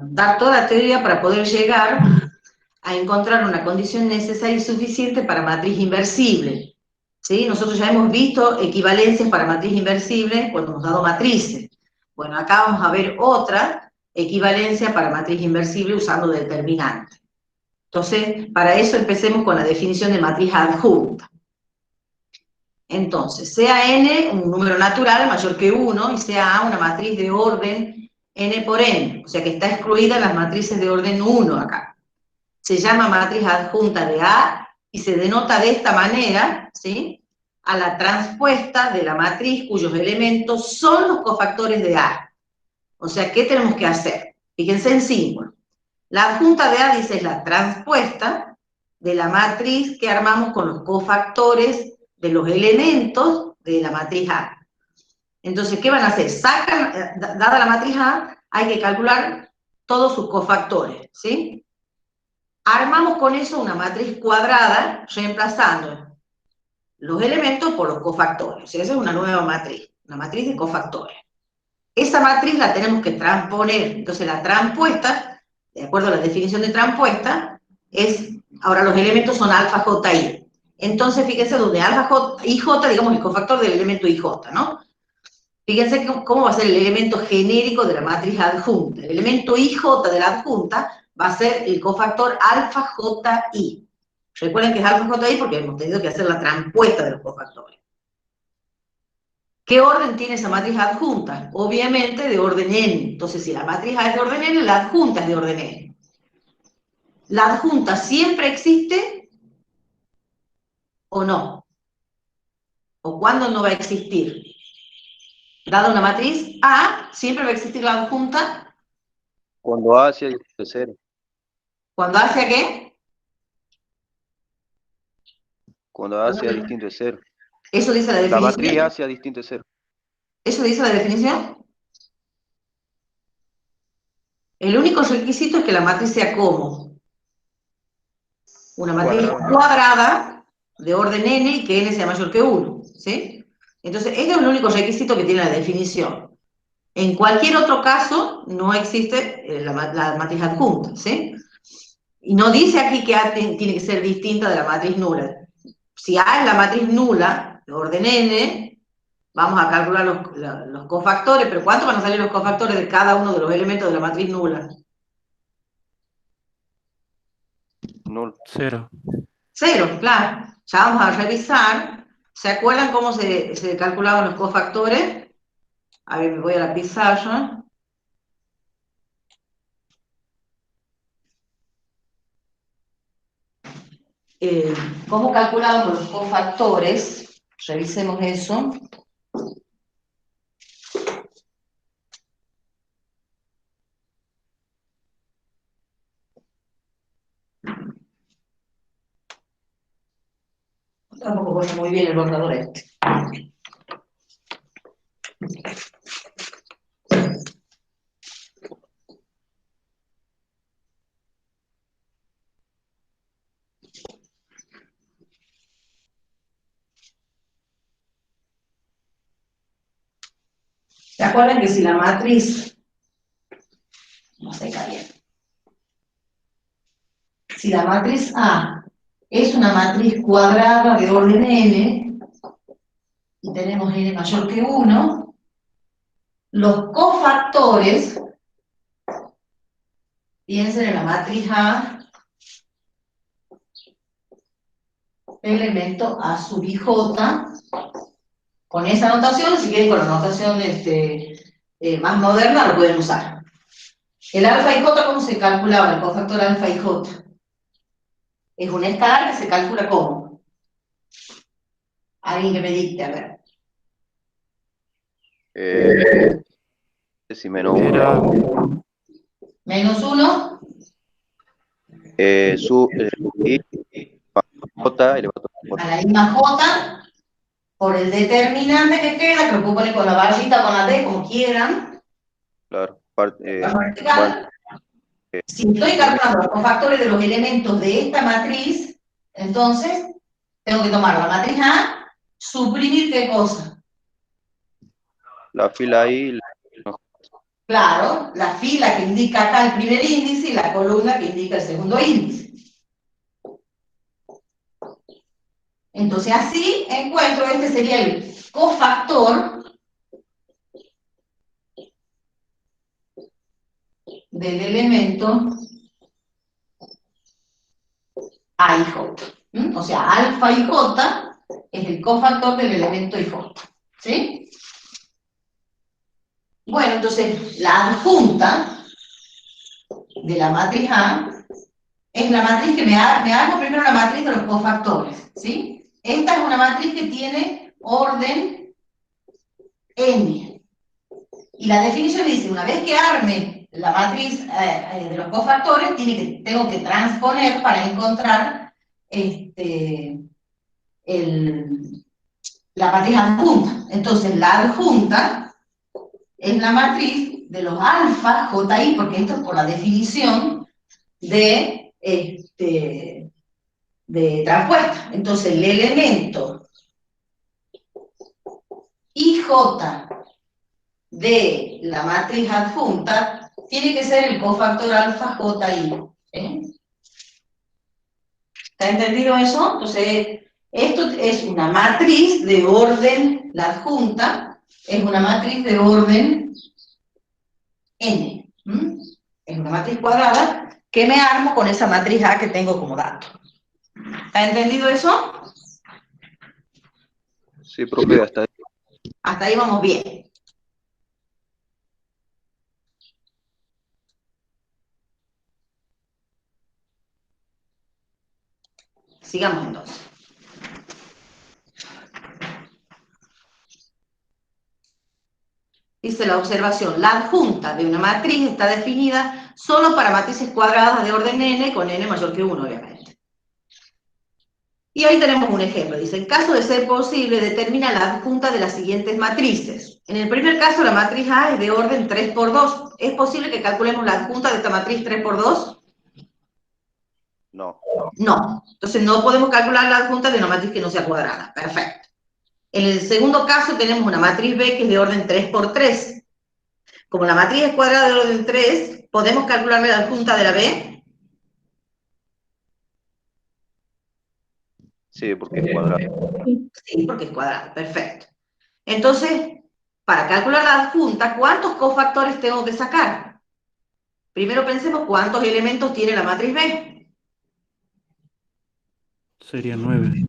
dar toda la teoría para poder llegar a encontrar una condición necesaria y suficiente para matriz inversible. ¿Sí? Nosotros ya hemos visto equivalencias para matriz inversible cuando hemos dado matrices. Bueno, acá vamos a ver otra equivalencia para matriz inversible usando determinante. Entonces, para eso empecemos con la definición de matriz adjunta. Entonces, sea n un número natural mayor que 1 y sea A una matriz de orden n por n, o sea que está excluida las matrices de orden 1 acá. Se llama matriz adjunta de A y se denota de esta manera, ¿sí?, a la transpuesta de la matriz cuyos elementos son los cofactores de A. O sea, ¿qué tenemos que hacer? Fíjense en símbolo. La adjunta de A dice es la transpuesta de la matriz que armamos con los cofactores de los elementos de la matriz A. Entonces, ¿qué van a hacer? Sacan, dada la matriz A, hay que calcular todos sus cofactores, ¿sí? Armamos con eso una matriz cuadrada, reemplazando los elementos por los cofactores. O sea, esa es una nueva matriz, una matriz de cofactores. Esa matriz la tenemos que transponer. Entonces, la transpuesta, de acuerdo a la definición de transpuesta, es, ahora los elementos son alfa, j, i. Entonces, fíjense donde alfa, j, y j, digamos, el cofactor del elemento ij, ¿no? Fíjense cómo va a ser el elemento genérico de la matriz adjunta. El elemento ij de la adjunta va a ser el cofactor alfa, j, i. Recuerden que es alfa, j, i porque hemos tenido que hacer la transpuesta de los cofactores. ¿Qué orden tiene esa matriz adjunta? Obviamente de orden n. Entonces, si la matriz A es de orden n, la adjunta es de orden n. ¿La adjunta siempre existe o no? ¿O cuándo no va a existir? Dada una matriz A, siempre va a existir la adjunta. Cuando A sea distinto de 0. ¿Cuándo hace qué? Cuando A sea distinto de 0. ¿Eso dice la La matriz definición? A sea distinto de 0. ¿Eso dice la definición? El único requisito es que la matriz sea como una matriz cuadrada de orden n y que n sea mayor que 1, ¿sí? Entonces, este es el único requisito que tiene la definición. En cualquier otro caso, no existe la matriz adjunta, ¿sí? Y no dice aquí que A tiene que ser distinta de la matriz nula. Si A es la matriz nula de orden n, vamos a calcular los cofactores, pero ¿cuánto van a salir los cofactores de cada uno de los elementos de la matriz nula? 0. 0, claro. Ya vamos a revisar. ¿Se acuerdan cómo se calculaban los cofactores? A ver, me voy a la pizarra. ¿Cómo calculábamos los cofactores? Revisemos eso. Tampoco pone muy bien el borrador este. ¿Se acuerdan que si la matriz, no se cae bien, si la matriz A es una matriz cuadrada de orden n, y tenemos n mayor que 1, los cofactores, piensen en la matriz A, elemento A sub ij, con esa notación, si quieren con la notación más moderna, lo pueden usar. El alfa y j, ¿cómo se calculaba el cofactor alfa y j? Es un escalar que se calcula ¿cómo? Alguien que me dicte, a ver. Si menos 1. Menos 1. I J elevado A la misma j por el determinante que queda, que lo puedo poner con la barrita o con la d, como quieran. Claro. La vertical. Si estoy calculando los cofactores de los elementos de esta matriz, entonces tengo que tomar la matriz A, suprimir ¿qué cosa? La fila I. Claro, la fila que indica acá el primer índice y la columna que indica el segundo índice. Entonces así encuentro, este sería el cofactor del elemento A y J. O sea, alfa y J es el cofactor del elemento IJ. ¿Sí? Bueno, entonces la adjunta de la matriz A es la matriz que me hago primero la matriz de los cofactores. ¿Sí? Esta es una matriz que tiene orden n. Y la definición dice, una vez que arme la matriz de los cofactores, tengo que transponer para encontrar la matriz adjunta. Entonces, la adjunta es la matriz de los alfa, JI, porque esto es por la definición de transpuesta. Entonces, el elemento IJ de la matriz adjunta tiene que ser el cofactor alfa JI. ¿Está entendido eso? Entonces, esto es una matriz de orden, la adjunta es una matriz de orden n. Es una matriz cuadrada que me armo con esa matriz A que tengo como dato. ¿Está entendido eso? Sí, profe, hasta ahí. Hasta ahí vamos bien. Sigamos entonces. Dice la observación, la adjunta de una matriz está definida solo para matrices cuadradas de orden n con n mayor que 1, obviamente. Y ahí tenemos un ejemplo. Dice, en caso de ser posible, determina la adjunta de las siguientes matrices. En el primer caso, la matriz A es de orden 3 por 2. ¿Es posible que calculemos la adjunta de esta matriz 3 por 2? No. No. Entonces no podemos calcular la adjunta de una matriz que no sea cuadrada. Perfecto. En el segundo caso tenemos una matriz B que es de orden 3 por 3. Como la matriz es cuadrada de orden 3, ¿podemos calcular la adjunta de la B? Sí, porque es cuadrado. Sí, porque es cuadrada. Perfecto. Entonces, para calcular la adjunta, ¿cuántos cofactores tengo que sacar? Primero pensemos cuántos elementos tiene la matriz B. Serían 9.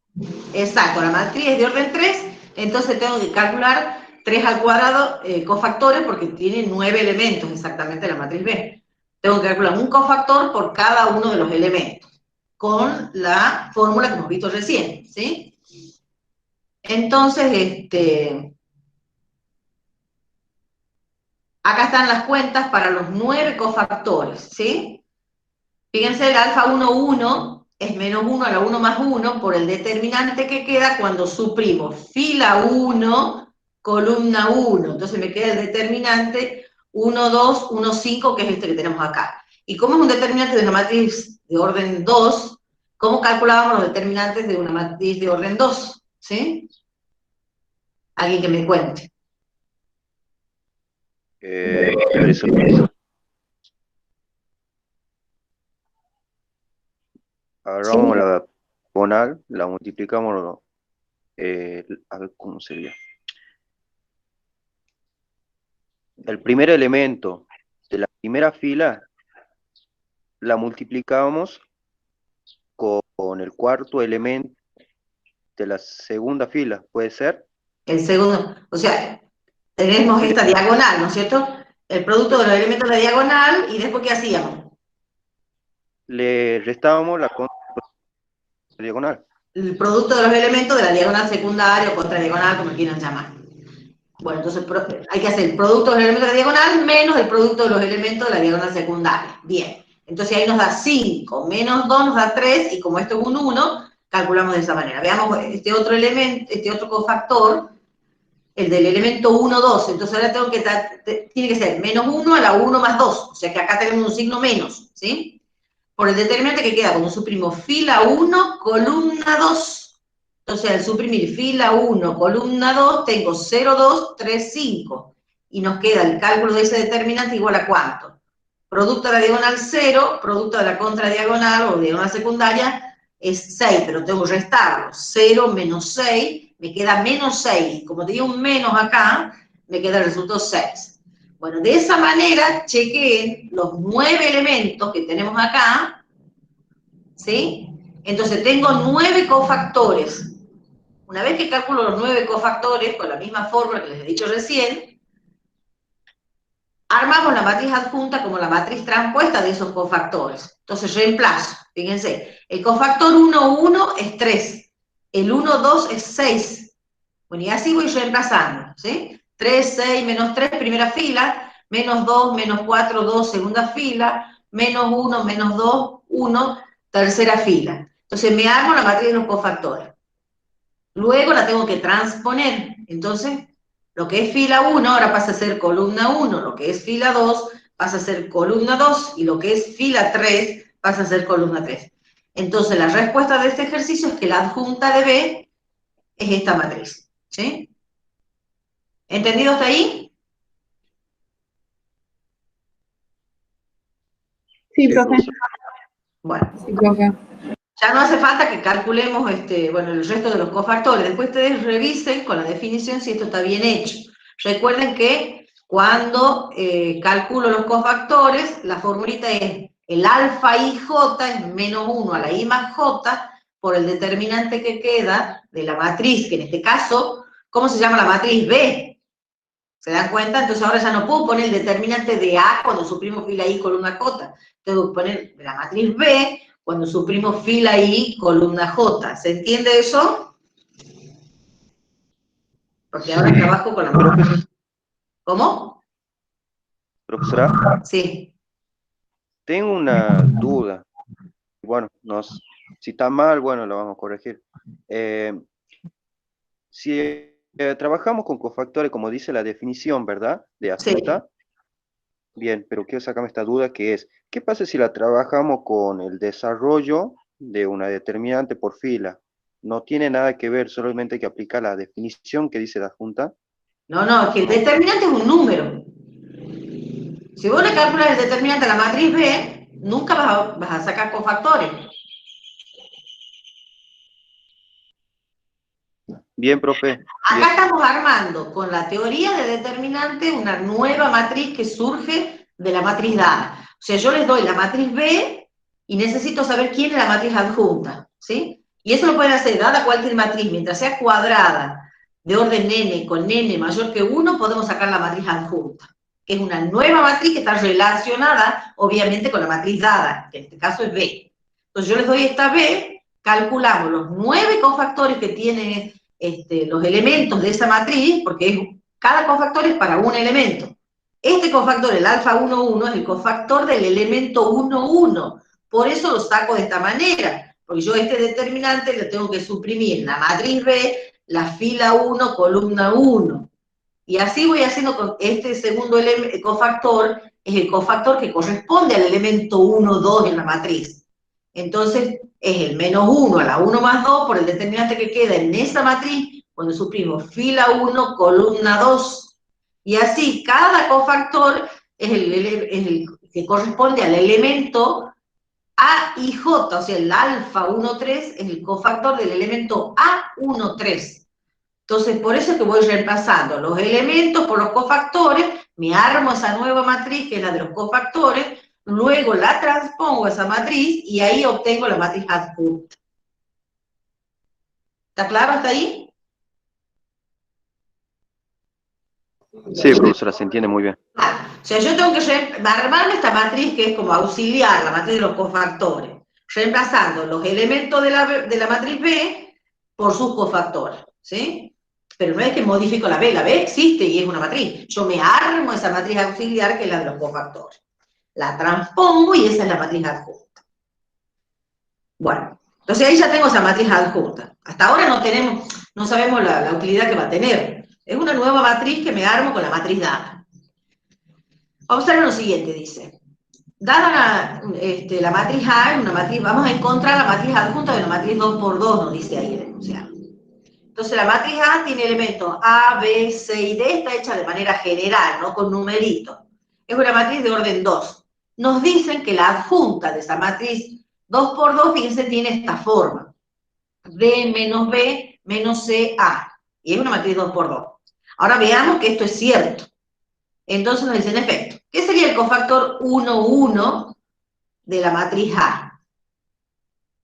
Exacto, la matriz es de orden 3, entonces tengo que calcular 3 al cuadrado cofactores porque tiene 9 elementos exactamente la matriz B. Tengo que calcular un cofactor por cada uno de los elementos, con la fórmula que hemos visto recién, ¿sí? Entonces, acá están las cuentas para los 9 cofactores, ¿sí? Fíjense, el alfa 1, 1 es menos 1 a la 1 más 1 por el determinante que queda cuando suprimo fila 1, columna 1. Entonces me queda el determinante 1, 2, 1, 5, que es este que tenemos acá. Y como es un determinante de una matriz de orden 2, ¿cómo calculábamos los determinantes de una matriz de orden 2? ¿Sí? Alguien que me cuente. A ver, eso. Agarramos la diagonal, la multiplicamos, a ver cómo sería. El primer elemento de la primera fila la multiplicábamos con el cuarto elemento de la segunda fila, ¿puede ser? El segundo, o sea, tenemos esta diagonal, ¿no es cierto? El producto de los elementos de la diagonal, y después, ¿qué hacíamos? Le restábamos la diagonal. El producto de los elementos de la diagonal secundaria o contradiagonal, como quieran llamar. Bueno, entonces hay que hacer el producto de los elementos de la diagonal menos el producto de los elementos de la diagonal secundaria. Bien, entonces ahí nos da 5, menos 2 nos da 3, y como esto es un 1, calculamos de esa manera. Veamos este otro elemento, este otro cofactor, el del elemento 1, 2. Entonces ahora tiene que ser menos 1 a la 1 más 2, o sea que acá tenemos un signo menos, ¿sí? Por el determinante que queda, cuando suprimo fila 1, columna 2. Entonces, al suprimir fila 1, columna 2, tengo 0, 2, 3, 5. y nos queda el cálculo de ese determinante igual a ¿cuánto? Producto de la diagonal 0, producto de la contradiagonal o diagonal secundaria es 6, pero tengo que restarlo. 0 menos 6, me queda menos 6. Como tenía un menos acá, me queda el resultado 6. Bueno, de esa manera chequeen los 9 elementos que tenemos acá, ¿sí? Entonces tengo 9 cofactores. Una vez que calculo los 9 cofactores con la misma fórmula que les he dicho recién, armamos la matriz adjunta como la matriz transpuesta de esos cofactores. Entonces reemplazo, fíjense, el cofactor 1, 1 es 3, el 1, 2 es 6. Bueno, y así voy reemplazando, ¿sí? 3, 6, menos 3, primera fila, menos 2, menos 4, 2, segunda fila, menos 1, menos 2, 1, tercera fila. Entonces me armo la matriz de los cofactores. Luego la tengo que transponer. Entonces, lo que es fila 1 ahora pasa a ser columna 1, lo que es fila 2 pasa a ser columna 2, y lo que es fila 3 pasa a ser columna 3. Entonces, la respuesta de este ejercicio es que la adjunta de B es esta matriz. ¿Sí? ¿Entendido hasta ahí? Sí, Sí, profe. profesora. Bueno. Sí, profe. Ya no hace falta que calculemos bueno, el resto de los cofactores. Después ustedes revisen con la definición si esto está bien hecho. Recuerden que cuando calculo los cofactores, la formulita es el alfa ij es menos 1 a la i más j por el determinante que queda de la matriz, que en este caso, ¿cómo se llama la matriz B? ¿Se dan cuenta? Entonces ahora ya no puedo poner el determinante de A cuando suprimo fila I columna J. Tengo que poner la matriz B cuando suprimo fila I columna J. ¿Se entiende eso? Porque ahora trabajo con la matriz. ¿Cómo? Profesora, Sí. tengo una duda. Bueno, si está mal, bueno, lo vamos a corregir. Si trabajamos con cofactores, como dice la definición, ¿verdad? De Sí. adjunta. Bien, pero quiero sacarme esta duda que es, ¿qué pasa si la trabajamos con el desarrollo de una determinante por fila? No tiene nada que ver, solamente hay que aplicar la definición que dice la adjunta. No, no, es que el determinante es un número. Si vos le calculas el determinante a la matriz B, nunca vas a sacar cofactores. Bien, profe. Acá Bien. estamos armando con la teoría de determinante una nueva matriz que surge de la matriz dada. O sea, yo les doy la matriz B y necesito saber quién es la matriz adjunta, ¿sí? Y eso lo pueden hacer dada cualquier matriz, mientras sea cuadrada, de orden n con n mayor que 1, podemos sacar la matriz adjunta, que es una nueva matriz que está relacionada, obviamente, con la matriz dada, que en este caso es B. Entonces yo les doy esta B, calculamos los 9 cofactores que tiene los elementos de esa matriz, porque cada cofactor es para un elemento. Este cofactor, el alfa 1, 1, es el cofactor del elemento 1, 1. Por eso lo saco de esta manera, porque yo este determinante lo tengo que suprimir en la matriz B, la fila 1, columna 1. Y así voy haciendo con este segundo cofactor, es el cofactor que corresponde al elemento 1, 2 en la matriz. Entonces, es el menos 1 a la 1 más 2 por el determinante que queda en esa matriz cuando suprimo fila 1, columna 2. Y así, cada cofactor es el que corresponde al elemento A y J, o sea, el alfa 1, 3 es el cofactor del elemento A1, 3. Entonces, por eso es que voy reemplazando los elementos por los cofactores, me armo esa nueva matriz que es la de los cofactores, luego la transpongo a esa matriz y ahí obtengo la matriz adjunta. ¿Está claro hasta ahí? Sí, profesora, se entiende muy bien. O sea, yo tengo que armarme esta matriz que es como auxiliar, la matriz de los cofactores, reemplazando los elementos de la matriz B por sus cofactores, ¿sí? Pero no es que modifico la B existe y es una matriz. Yo me armo esa matriz auxiliar que es la de los cofactores. La transpongo y esa es la matriz adjunta. Bueno, entonces ahí ya tengo esa matriz adjunta. Hasta ahora no sabemos la utilidad que va a tener. Es una nueva matriz que me armo con la matriz dada. Observen lo siguiente, dice. Dada la matriz A, una matriz, vamos a encontrar la matriz adjunta de la matriz 2 por 2, nos dice ahí el enunciado. Entonces la matriz A tiene elementos A, B, C y D, está hecha de manera general, no con numeritos. Es una matriz de orden 2. Nos dicen que la adjunta de esa matriz 2 por 2, fíjense, tiene esta forma. D menos B menos C, A. Y es una matriz 2 por 2. Ahora veamos que esto es cierto. Entonces nos dicen, en efecto, ¿qué sería el cofactor 1, 1 de la matriz A?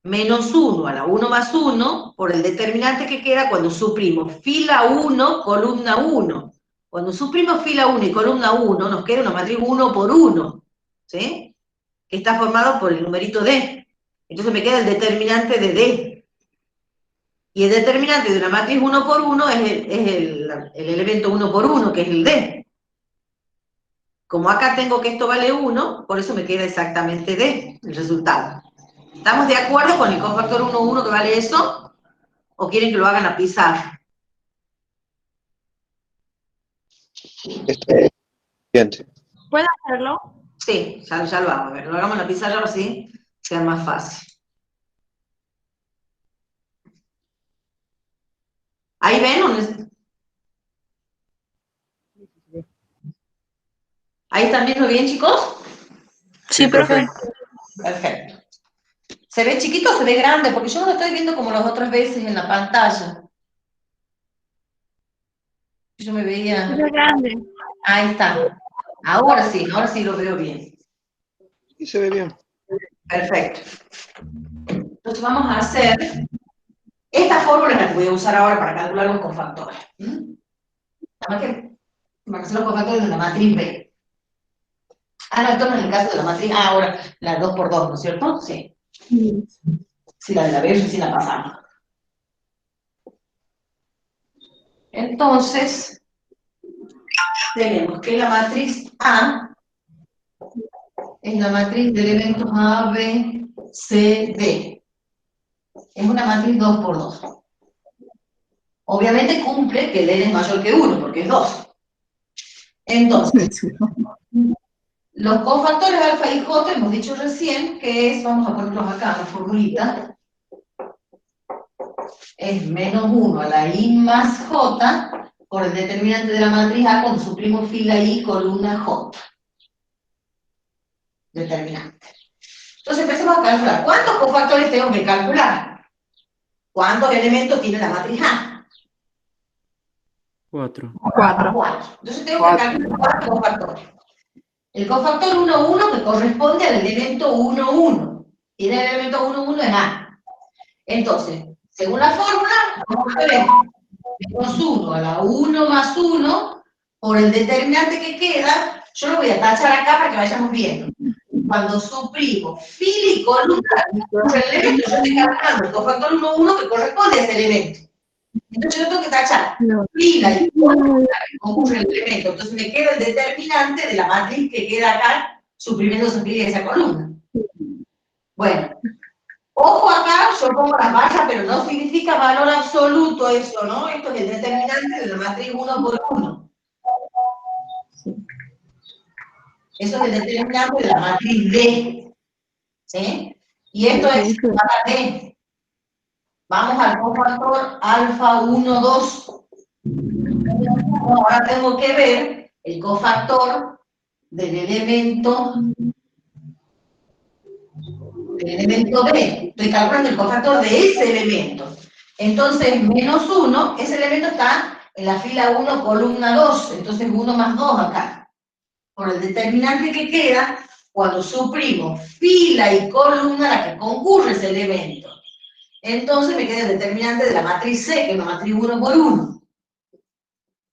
Menos 1 a la 1 más 1 por el determinante que queda cuando suprimo fila 1, columna 1. Cuando suprimo fila 1 y columna 1, nos queda una matriz 1 por 1, ¿sí? Que está formado por el numerito D. Entonces me queda el determinante de D. Y el determinante de una matriz 1 por 1 es el elemento 1 por 1, que es el D. Como acá tengo que esto vale 1, por eso me queda exactamente D, el resultado. ¿Estamos de acuerdo con el cofactor 1, 1 que vale eso? ¿O quieren que lo hagan a pizarra? Está bien. ¿Puedo hacerlo? Sí, ya lo vamos a ver. Lo hagamos en la pizarra así, sea más fácil. ¿Ahí ven? ¿Ahí están viendo bien, chicos? Sí, profe. Perfecto. ¿Se ve chiquito o se ve grande? Porque yo no lo estoy viendo como las otras veces en la pantalla. Yo me veía... Es grande. Ahí está. Ahora sí lo veo bien. Y se ve bien. Perfecto. Entonces vamos a hacer... Esta fórmula es la que voy a usar ahora para calcular los cofactores. Nada más que para hacer los cofactores de la matriz B. Ah, no, esto no es el caso de la matriz A, ahora la 2 por 2, ¿no es cierto? Sí. Sí, la de la B recién la pasamos. Entonces, tenemos que la matriz A es la matriz de elementos A, B, C, D. Es una matriz 2 por 2. Obviamente cumple que el n es mayor que 1, porque es 2. Entonces, los cofactores alfa y j hemos dicho recién que es, vamos a ponerlos acá en la formulita, es menos 1 a la i más j por el determinante de la matriz A cuando suprimo fila i columna j. Determinante. Entonces empecemos a calcular. ¿Cuántos cofactores tengo que calcular? ¿Cuántos elementos tiene la matriz A? 4. 4. Entonces tengo que calcular 4 cofactores. El cofactor 1, 1 que corresponde al elemento 1, 1. Y el elemento 1, 1 es A. Entonces, según la fórmula, vamos a ver menos 1 a la 1 más 1 por el determinante que queda. Yo lo voy a tachar acá para que vayamos viendo. Cuando suprimo fila y columna por el elemento, yo estoy calculando el cofactor 1, 1 que corresponde a ese elemento. Entonces yo tengo que tachar fila y columna que concurre el elemento. Entonces me queda el determinante de la matriz que queda acá, suprimiendo esa fila y esa columna. Bueno, ojo acá, yo pongo las barras, pero no significa valor absoluto eso, ¿no? Esto es el determinante de la matriz 1 por 1. Eso es el determinante de la matriz D. ¿Sí? Y esto es para D. Vamos al cofactor alfa 1, 2. Ahora tengo que ver el cofactor del elemento B. Estoy calculando el cofactor de ese elemento. Entonces, menos 1, ese elemento está en la fila 1, columna 2. Entonces, 1 más 2 acá. Por el determinante que queda, cuando suprimo fila y columna, la que concurre ese elemento. Entonces me queda el determinante de la matriz C, que es una matriz 1 por 1.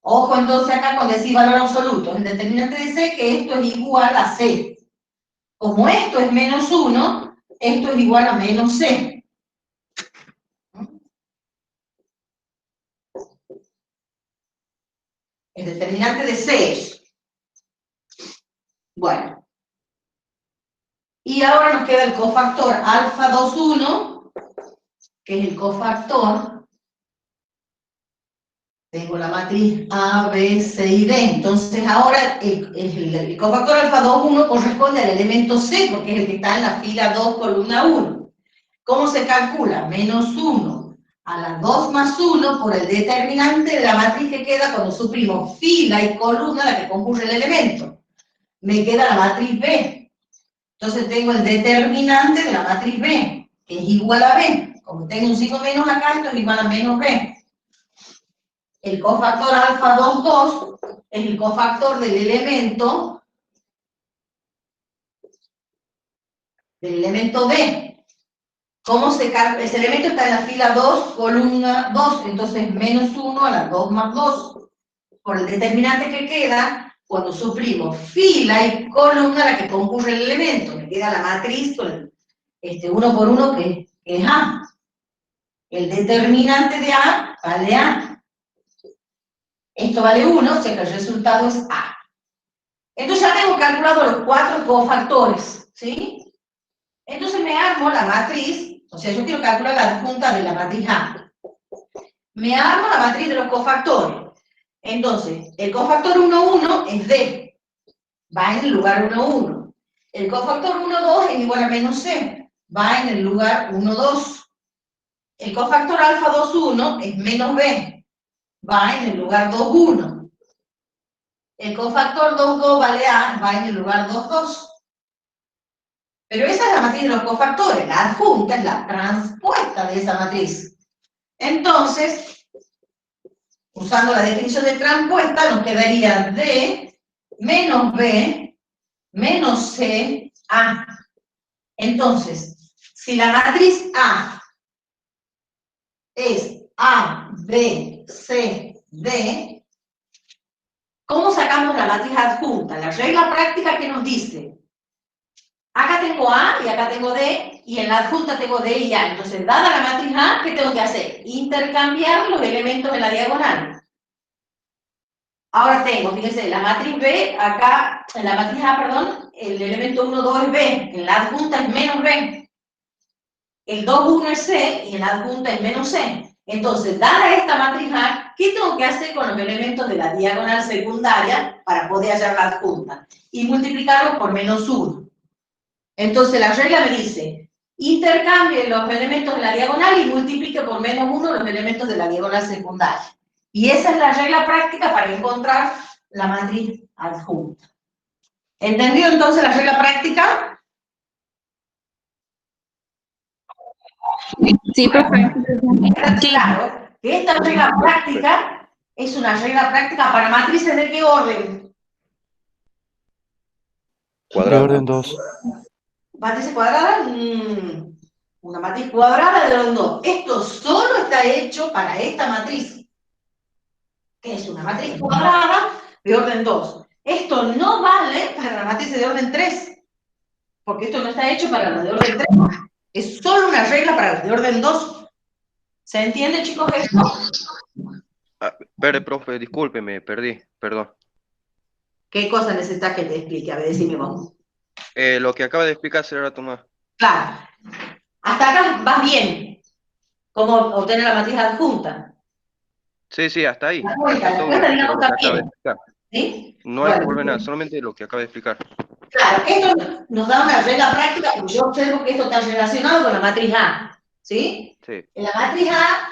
Ojo entonces acá con decir valor absoluto. El determinante de C, que esto es igual a C. Como esto es menos 1, esto es igual a menos C. El determinante de C es. Bueno. Y ahora nos queda el cofactor alfa 2, 1, que es el cofactor. Tengo la matriz A, B, C y D. Entonces ahora el cofactor alfa 2, 1 corresponde al elemento C, porque es el que está en la fila 2, columna 1. ¿Cómo se calcula? Menos 1 a la 2 más 1 por el determinante de la matriz que queda cuando suprimo fila y columna la que concurre el elemento. Me queda la matriz B. Entonces tengo el determinante de la matriz B, que es igual a B. Como tengo un signo menos acá, esto es igual a menos B. El cofactor alfa 2, 2 es el cofactor del elemento B. ¿Cómo se calcula? Ese elemento está en la fila 2, columna 2, entonces menos 1 a la 2 más 2. Por el determinante que queda, cuando suprimo fila y columna la que concurre el elemento, me queda la matriz con el 1 por 1 que es A. El determinante de A vale A. Esto vale 1, o sea que el resultado es A. Entonces ya tengo calculado los 4 cofactores, ¿sí? Entonces me armo la matriz, o sea, yo quiero calcular la adjunta de la matriz A. Me armo la matriz de los cofactores. Entonces, el cofactor 1, 1 es D, va en el lugar 1, 1. El cofactor 1, 2 es igual a menos C, va en el lugar 1, 2. El cofactor alfa 2, 1 es menos B, va en el lugar 2, 1. El cofactor 2, 2 vale A, va en el lugar 2, 2. Pero esa es la matriz de los cofactores, la adjunta es la transpuesta de esa matriz. Entonces, usando la definición de transpuesta, nos quedaría D menos B menos C, A. Entonces, si la matriz A es A, B, C, D, ¿cómo sacamos la matriz adjunta? La regla práctica que nos dice, acá tengo A y acá tengo D, y en la adjunta tengo D y A. Entonces, dada la matriz A, ¿qué tengo que hacer? Intercambiar los elementos de la diagonal. Ahora tengo, fíjense, la matriz B, acá, en la matriz A, perdón, el elemento 1, 2 es B, en la adjunta es menos B. El 2, 1 es C, y en la adjunta es menos C. Entonces, dada esta matriz A, ¿qué tengo que hacer con los elementos de la diagonal secundaria para poder hallar la adjunta? Y multiplicarlos por menos 1. Entonces, la regla me dice, intercambie los elementos de la diagonal y multiplique por menos 1 los elementos de la diagonal secundaria. Y esa es la regla práctica para encontrar la matriz adjunta. ¿Entendido entonces la regla práctica? Sí, profe. Está Sí. claro que esta regla práctica es una regla práctica para matrices ¿de qué orden? De orden 2. Matrices cuadradas, una matriz cuadrada de orden 2. Esto solo está hecho para esta matriz, que es una matriz cuadrada de orden 2. Esto no vale para la matriz de orden 3, porque esto no está hecho para la de orden 3. Es solo una regla para la de orden 2. ¿Se entiende, chicos, esto? Profe, discúlpeme, perdón. ¿Qué cosa necesitas que te explique? A ver, decime vos. Lo que acaba de explicar, señora Tomás. Claro. Hasta acá vas bien. ¿Cómo obtener la matriz adjunta? Sí, hasta ahí. La cuenta, Está la todo cuenta, bien, digamos, lo que acaba de también. explicar. ¿Sí? No hay que volver nada, solamente lo que acaba de explicar. Claro, esto nos da una regla práctica, porque yo observo que esto está relacionado con la matriz A. ¿Sí? Sí, En la matriz A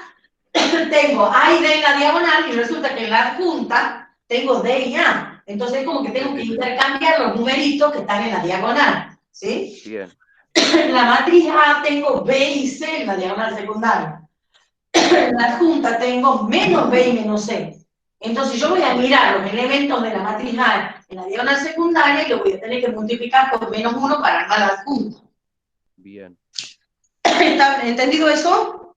tengo A y D en la diagonal y resulta que en la adjunta tengo D y A. Entonces es como que tengo que intercambiar los numeritos que están en la diagonal. ¿Sí? bien. En la matriz A tengo B y C en la diagonal secundaria. En la adjunta tengo menos B y menos C. Entonces yo voy a mirar los elementos de la matriz A en la diagonal secundaria y lo voy a tener que multiplicar por menos 1 para armar la adjunta. Bien. ¿Está entendido eso?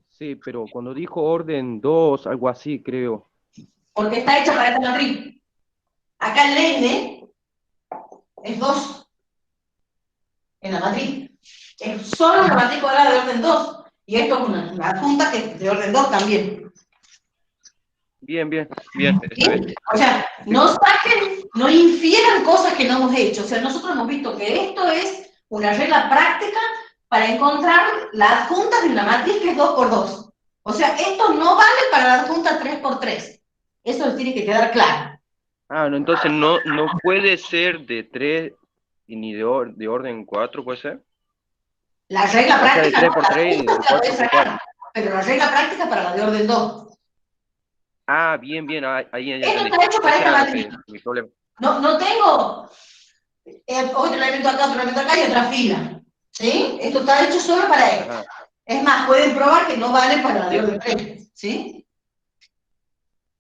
Sí, pero cuando dijo orden 2, algo así, creo. Porque está hecha para esta matriz. Acá el N es 2 en la matriz. Es solo una matriz cuadrada de orden 2. Y esto es una adjunta que es de orden 2 también. Bien, está bien. O sea, no saquen, no infieran cosas que no hemos hecho. O sea, nosotros hemos visto que esto es una regla práctica para encontrar la adjunta de una matriz que es 2 por 2. O sea, esto no vale para la adjunta 3 por 3. Eso les tiene que quedar claro. No, entonces no puede ser de 3 y ni de orden 4, ¿puede ser? La regla O sea, de práctica 3 no, por la 3 y adjunta de se la puede 4 por sacar. 4. pero la regla práctica es para la de orden 2. Ah, bien, bien, ahí ya Esto entendí. está hecho para Ese esta era matriz. mi problema. No tengo otro elemento acá y otra fila. ¿Sí? Esto está hecho solo para esto. Ajá. Es más, pueden probar que no vale para la de Bien. orden 3. ¿Sí?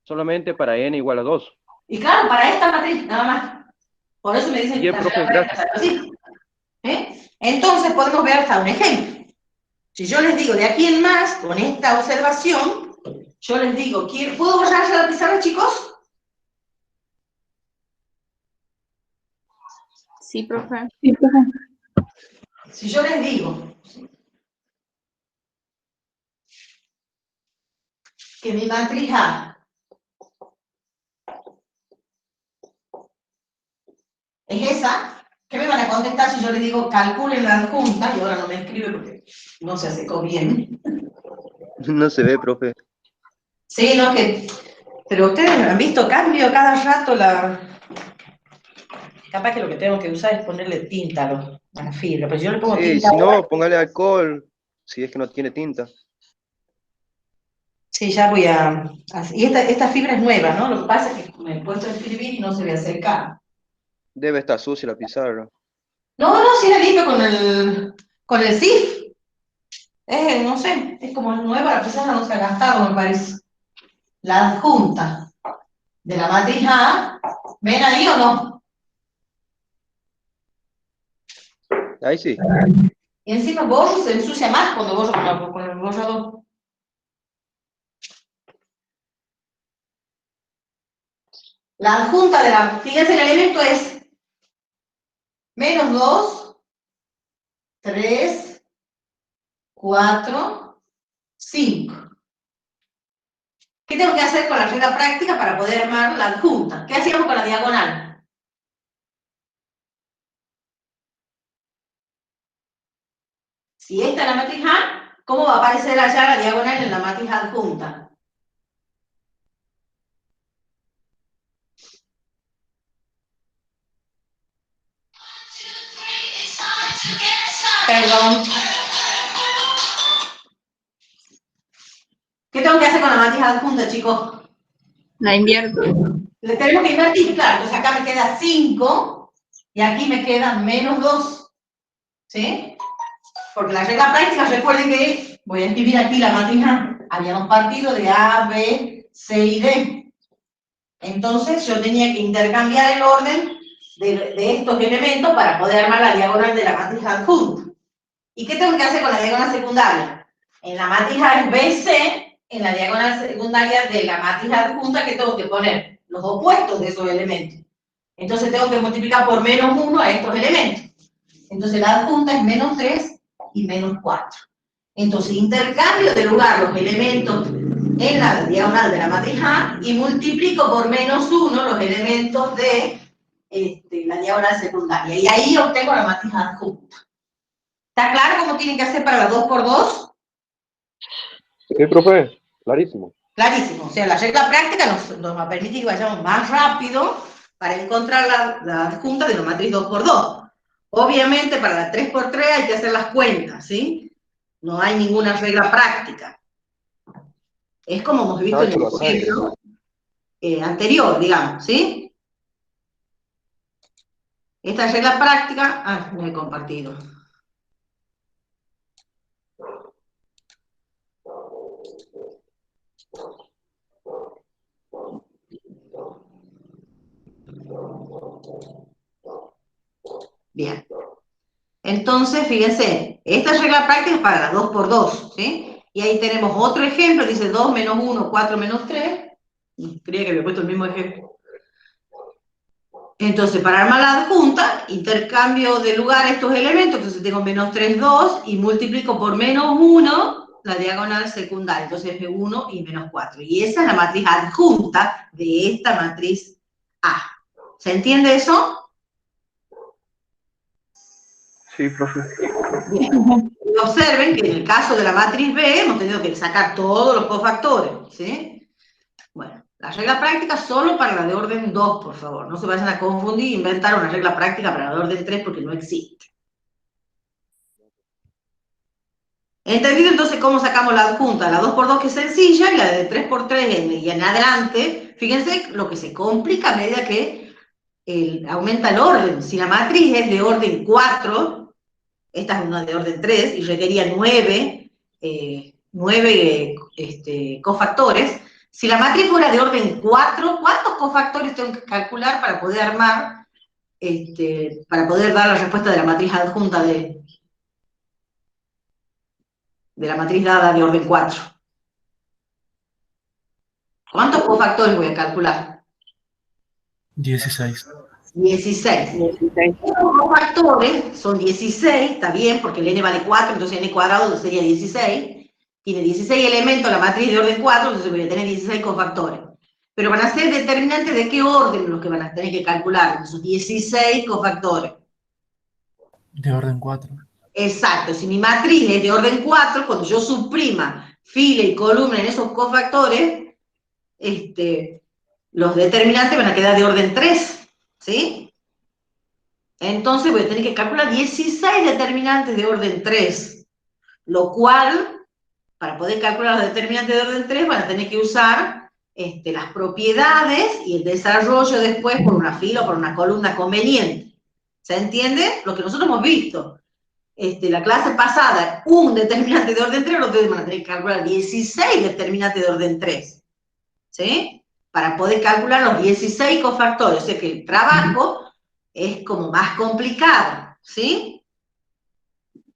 Solamente para n igual a 2. Y claro, para esta matriz, nada más. Por eso me dicen que Bien, la profe, regla práctica gracias. es así. Entonces podemos ver hasta un ejemplo. Si yo les digo de aquí en más, con esta observación, yo les digo, ¿puedo borrar ya la pizarra, chicos? Sí, profe. Si yo les digo que mi matriz A es esa, ¿qué me van a contestar si yo les digo calculen la adjunta? Y ahora no me escribe porque no se secó bien. No se ve, profe. Sí, no, pero ustedes han visto, cambio cada rato la... Capaz que lo que tengo que usar es ponerle tinta a la fibra, pero yo le pongo Sí, tinta si ahora. no, póngale alcohol, si es que no tiene tinta. Sí, ya voy a... Y esta fibra es nueva, ¿no? Lo que pasa es que me he puesto a escribir y no se ve acercar. Debe estar sucia la pizarra. No, si la limpio con el SIF. No sé, es como nueva, la pizarra no se ha gastado, me parece. La adjunta de la matriz A, ¿ven ahí o no? Ahí sí. Y encima borro, se ensucia más cuando borro con el borrador. La adjunta de la, fíjense, el elemento es menos 2, 3, 4, 5. ¿Qué tengo que hacer con la regla práctica para poder armar la adjunta? ¿Qué hacíamos con la diagonal? Si esta es la matriz A, ¿cómo va a aparecer allá la diagonal en la matriz adjunta? Perdón. ¿Qué tengo que hacer con la matriz adjunta, chicos? La invierto. Le tenemos que invertir, claro. Entonces acá me queda 5 y aquí me queda menos 2. ¿Sí? Porque la regla práctica, recuerden que voy a escribir aquí la matriz A. Habíamos partido de A, B, C y D. Entonces yo tenía que intercambiar el orden de estos elementos para poder armar la diagonal de la matriz adjunta. ¿Y qué tengo que hacer con la diagonal secundaria? En la matriz A es BC, en la diagonal secundaria de la matriz adjunta, ¿qué tengo que poner? Los opuestos de esos elementos. Entonces tengo que multiplicar por menos 1 a estos elementos. Entonces la adjunta es menos 3 y menos 4. Entonces intercambio de lugar los elementos en la diagonal de la matriz A y multiplico por menos 1 los elementos de la diagonal secundaria. Y ahí obtengo la matriz adjunta. ¿Está claro cómo tienen que hacer para la 2 por 2? Sí, profe, clarísimo. Clarísimo. O sea, la regla práctica nos va a permitir que vayamos más rápido para encontrar la adjunta de la matriz 2 por 2. Obviamente, para la 3 por 3 hay que hacer las cuentas, ¿sí? No hay ninguna regla práctica. Es como hemos visto en el ejemplo anterior, digamos, ¿sí? Esta regla práctica, no he compartido. Bien. Entonces, fíjense, esta regla práctica es para la 2 por 2, ¿sí? Y ahí tenemos otro ejemplo, dice 2 menos 1, 4 menos 3. Creía que había puesto el mismo ejemplo. Entonces, para armar la adjunta, intercambio de lugar estos elementos, entonces tengo menos 3, 2, y multiplico por menos 1 la diagonal secundaria, entonces es 1 y menos 4. Y esa es la matriz adjunta de esta matriz A. ¿Se entiende eso? Sí, profe. Bien. Y observen que en el caso de la matriz B hemos tenido que sacar todos los cofactores, ¿sí? Bueno, la regla práctica solo para la de orden 2, por favor. No se vayan a confundir e inventar una regla práctica para la de orden 3 porque no existe. ¿Entendido entonces cómo sacamos la adjunta? La 2x2 que es sencilla y la de 3x3 y en adelante. Fíjense lo que se complica a medida que aumenta el orden. Si la matriz es de orden 4, esta es una de orden 3 y requería 9 cofactores. Si la matriz fuera de orden 4, ¿cuántos cofactores tengo que calcular para poder armar, para poder dar la respuesta de la matriz adjunta de la matriz dada de orden 4? ¿Cuántos cofactores voy a calcular? 16. 16. Estos cofactores son 16, está bien, porque el n vale 4, entonces n cuadrado sería 16. Tiene 16 elementos la matriz de orden 4, entonces voy a tener 16 cofactores. Pero van a ser determinantes de qué orden los que van a tener que calcular, esos 16 cofactores. De orden 4. Exacto, si mi matriz es de orden 4, cuando yo suprima fila y columna en esos cofactores, los determinantes van a quedar de orden 3, ¿sí? Entonces voy a tener que calcular 16 determinantes de orden 3, lo cual, para poder calcular los determinantes de orden 3, van a tener que usar las propiedades y el desarrollo después por una fila o por una columna conveniente. ¿Se entiende? Lo que nosotros hemos visto. La clase pasada, un determinante de orden 3, ustedes van a tener que calcular 16 determinantes de orden 3. ¿Sí? Para poder calcular los 16 cofactores. O sea que el trabajo es como más complicado. ¿Sí?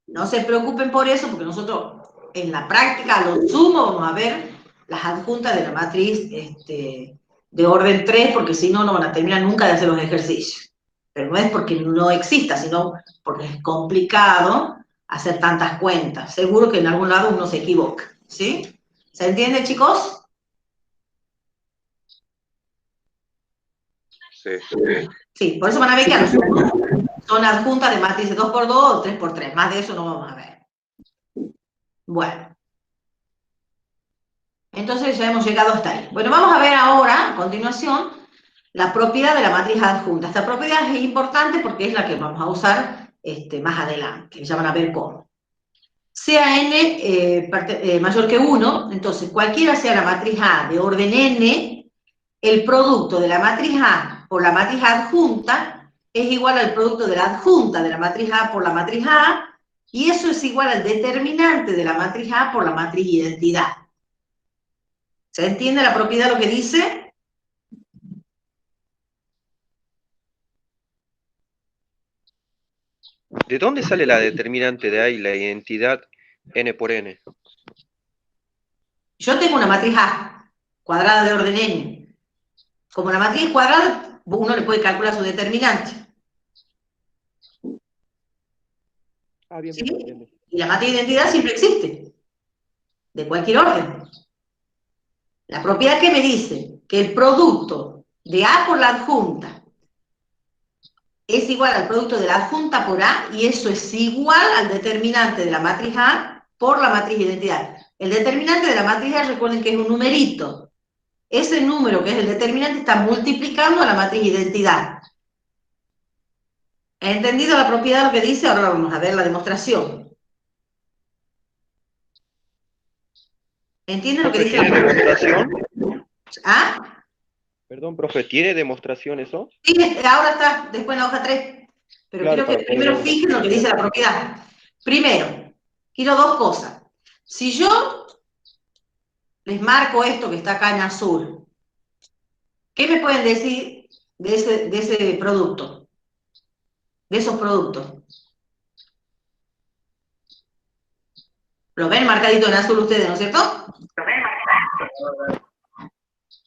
No se preocupen por eso, porque nosotros en la práctica, a lo sumo, vamos a ver las adjuntas de la matriz de orden 3, porque si no, no van a terminar nunca de hacer los ejercicios. Pero no es porque no exista, sino porque es complicado hacer tantas cuentas. Seguro que en algún lado uno se equivoca, ¿sí? ¿Se entiende, chicos? Sí. Sí, por eso van a ver que a los son adjuntas de matrices 2x2 o 3x3. Más de eso no vamos a ver. Bueno. Entonces ya hemos llegado hasta ahí. Bueno, vamos a ver ahora, a continuación, la propiedad de la matriz adjunta. Esta propiedad es importante porque es la que vamos a usar más adelante. Ya van a ver cómo. Sea n mayor que 1, entonces cualquiera sea la matriz A de orden n, el producto de la matriz A por la matriz adjunta es igual al producto de la adjunta de la matriz A por la matriz A, y eso es igual al determinante de la matriz A por la matriz identidad. ¿Se entiende la propiedad lo que dice? ¿De dónde sale la determinante de A y la identidad n por n? Yo tengo una matriz A, cuadrada de orden n. Como la matriz es cuadrada, uno le puede calcular su determinante. Ah, bien, ¿Sí? bien, bien, bien. Y la matriz de identidad siempre existe, de cualquier orden. La propiedad que me dice que el producto de A por la adjunta es igual al producto de la adjunta por A, y eso es igual al determinante de la matriz A por la matriz de identidad. El determinante de la matriz A, recuerden que es un numerito. Ese número que es el determinante está multiplicando a la matriz de identidad. ¿Ha entendido la propiedad lo que dice? Ahora vamos a ver la demostración. ¿Entienden lo que dice la ¿Tiene propiedad? demostración? ¿Ah? Perdón, profe, ¿tiene demostración eso? Sí, ahora está, después en la hoja 3. Pero Claro, quiero que para poder primero ver la fijen lo que dice la propiedad. Primero, quiero dos cosas. Si yo les marco esto que está acá en azul, ¿qué me pueden decir de ese producto? De esos productos. ¿Lo ven marcadito en azul ustedes, no es cierto?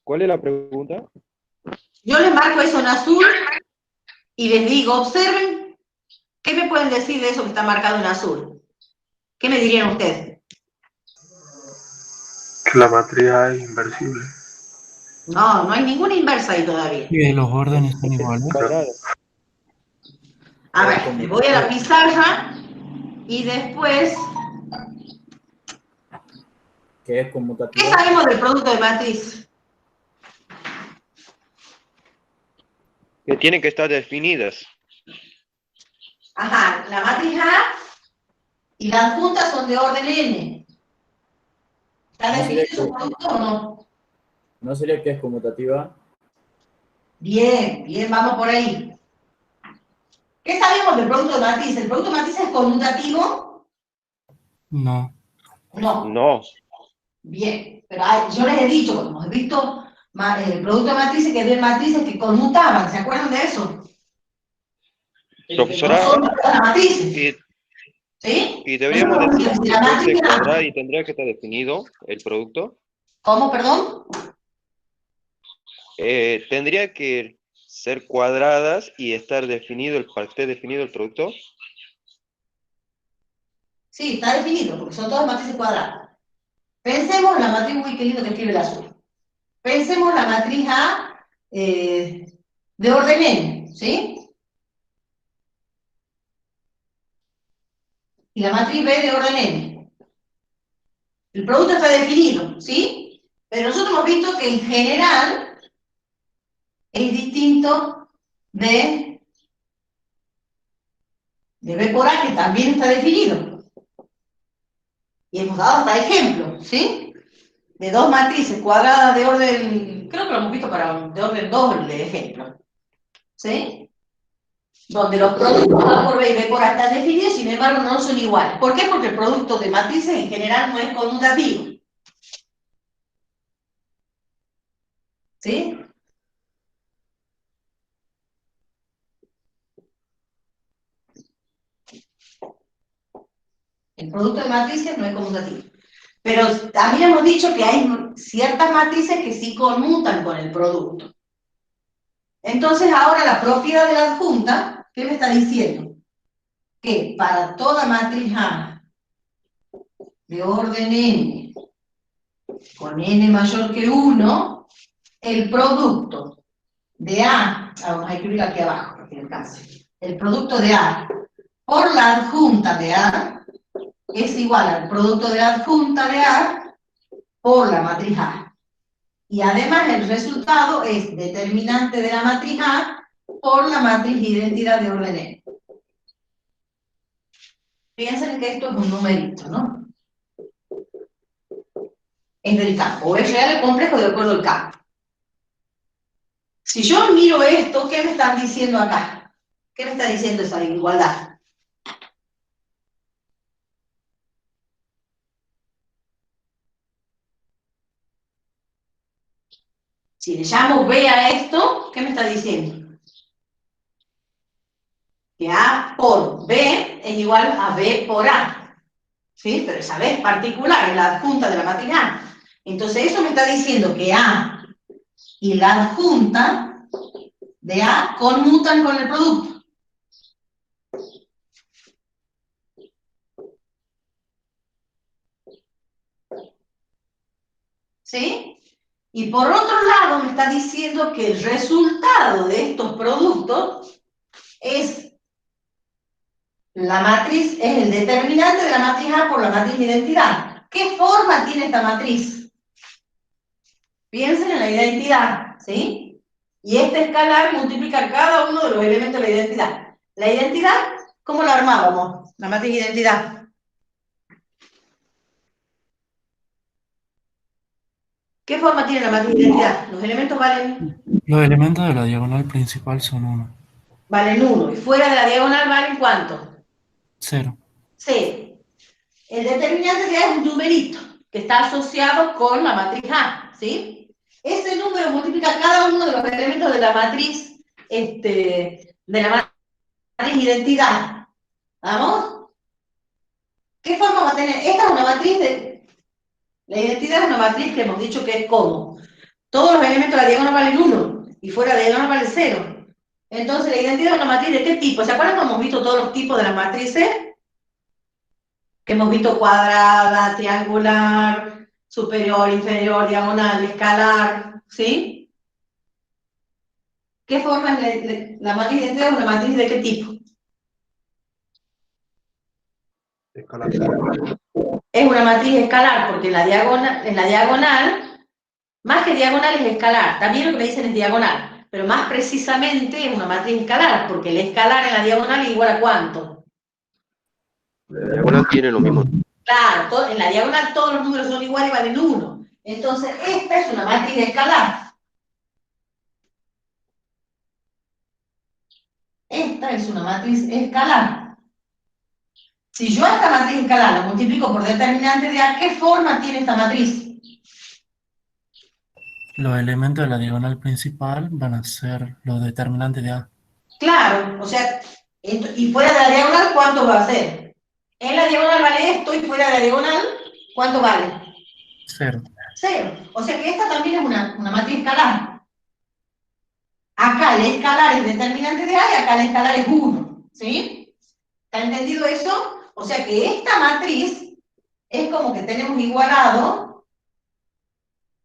¿Cuál es la pregunta? Yo les marco eso en azul y les digo, observen, ¿qué me pueden decir de eso que está marcado en azul? ¿Qué me dirían ustedes? Que la matriz A es inversible. No, no hay ninguna inversa ahí todavía. Y los órdenes son Es iguales. cuadrado. A ver, me voy a la pizarra y después, que es ¿qué conmutativa. sabemos del producto de matriz? Que tienen que estar definidas. Ajá, la matriz A Y las adjuntas son de orden n. ¿Está No sería definido su producto o no? ¿No sería que es conmutativa? Bien, bien, vamos por ahí. ¿Qué sabemos del producto de matriz? ¿El producto de matriz es conmutativo? No. No. No, Bien, pero yo les he dicho, como hemos visto, el producto de matrices, que había matrices que conmutaban, ¿se acuerdan de eso? Pero que no profesora, son todas las matrices, y, ¿sí? y deberíamos decir Entonces, si que la puede matriz ser era- cuadrada y tendría que estar definido el producto. ¿Cómo, perdón? Tendría que ser cuadradas y estar definido para que esté definido el producto. Sí, está definido, porque son todas matrices cuadradas. Pensemos en la matriz, uy, qué lindo que escribe el azul. Pensemos la matriz A de orden n, ¿sí? Y la matriz B de orden n. El producto está definido, ¿sí? Pero nosotros hemos visto que en general es distinto de B por A, que también está definido. Y hemos dado hasta ejemplos, ¿sí? De dos matrices cuadradas de orden, creo que lo hemos visto de orden doble de ejemplo, ¿sí? Donde los productos A por B y B por A están definidos, sin embargo no son iguales. ¿Por qué? Porque el producto de matrices en general no es conmutativo, ¿sí? El producto de matrices no es conmutativo. Pero también hemos dicho que hay ciertas matrices que sí conmutan con el producto. Entonces ahora la propiedad de la adjunta, ¿qué me está diciendo? Que para toda matriz A de orden n, con n mayor que 1, el producto de A, vamos a escribir aquí abajo, para que alcance, el producto de A por la adjunta de A es igual al producto de la adjunta de A por la matriz A. Y además el resultado es determinante de la matriz A por la matriz identidad de orden n. Piensen que esto es un numerito, ¿no? Es del campo, o es real o complejo de acuerdo al campo. Si yo miro esto, ¿qué me están diciendo acá? ¿Qué me está diciendo esa igualdad? Si le llamo B a esto, ¿qué me está diciendo? Que A por B es igual a B por A. ¿Sí? Pero esa B es particular, es la adjunta de la matriz A. Entonces eso me está diciendo que A y la adjunta de A conmutan con el producto. ¿Sí? Y por otro lado me está diciendo que el resultado de estos productos es la matriz, es el determinante de la matriz A por la matriz de identidad. ¿Qué forma tiene esta matriz? Piensen en la identidad, ¿sí? Y este escalar multiplica cada uno de los elementos de la identidad. La identidad, ¿cómo la armábamos? La matriz de identidad. ¿Qué forma tiene la matriz de identidad? Los elementos valen Los elementos de la diagonal principal son 1. 1. Y fuera de la diagonal valen ¿cuánto? 0. 0. El determinante ya es un numerito que está asociado con la matriz A, ¿sí? Ese número multiplica cada uno de los elementos de la matriz, identidad. ¿Vamos? ¿Qué forma va a tener? Esta es una matriz la identidad es una matriz que hemos dicho que es como todos los elementos de la diagonal valen 1 y fuera de la diagonal vale 0. Entonces, la identidad es una matriz ¿de qué tipo? ¿Se acuerdan cómo hemos visto todos los tipos de las matrices? Que hemos visto cuadrada, triangular, superior, inferior, diagonal, escalar, ¿sí? ¿Qué forma es la matriz de identidad? ¿Una matriz de qué tipo? Escalar. Es una matriz escalar, porque en la diagonal, más que diagonal es escalar, también lo que me dicen es diagonal, pero más precisamente es una matriz escalar, porque el escalar en la diagonal es igual a ¿cuánto? La diagonal tiene lo mismo. Claro, en la diagonal todos los números son iguales y valen 1. Entonces, esta es una matriz escalar. Esta es una matriz escalar. Si yo a esta matriz escalar la multiplico por determinante de A, ¿qué forma tiene esta matriz? Los elementos de la diagonal principal van a ser los determinantes de A. Claro, o sea, y fuera de la diagonal, ¿cuánto va a ser? En la diagonal vale esto y fuera de la diagonal, ¿cuánto vale? 0. 0. O sea que esta también es una matriz escalar. Acá el escalar es determinante de A y acá el escalar es 1. ¿Sí? ¿Está entendido eso? O sea que esta matriz es como que tenemos igualado.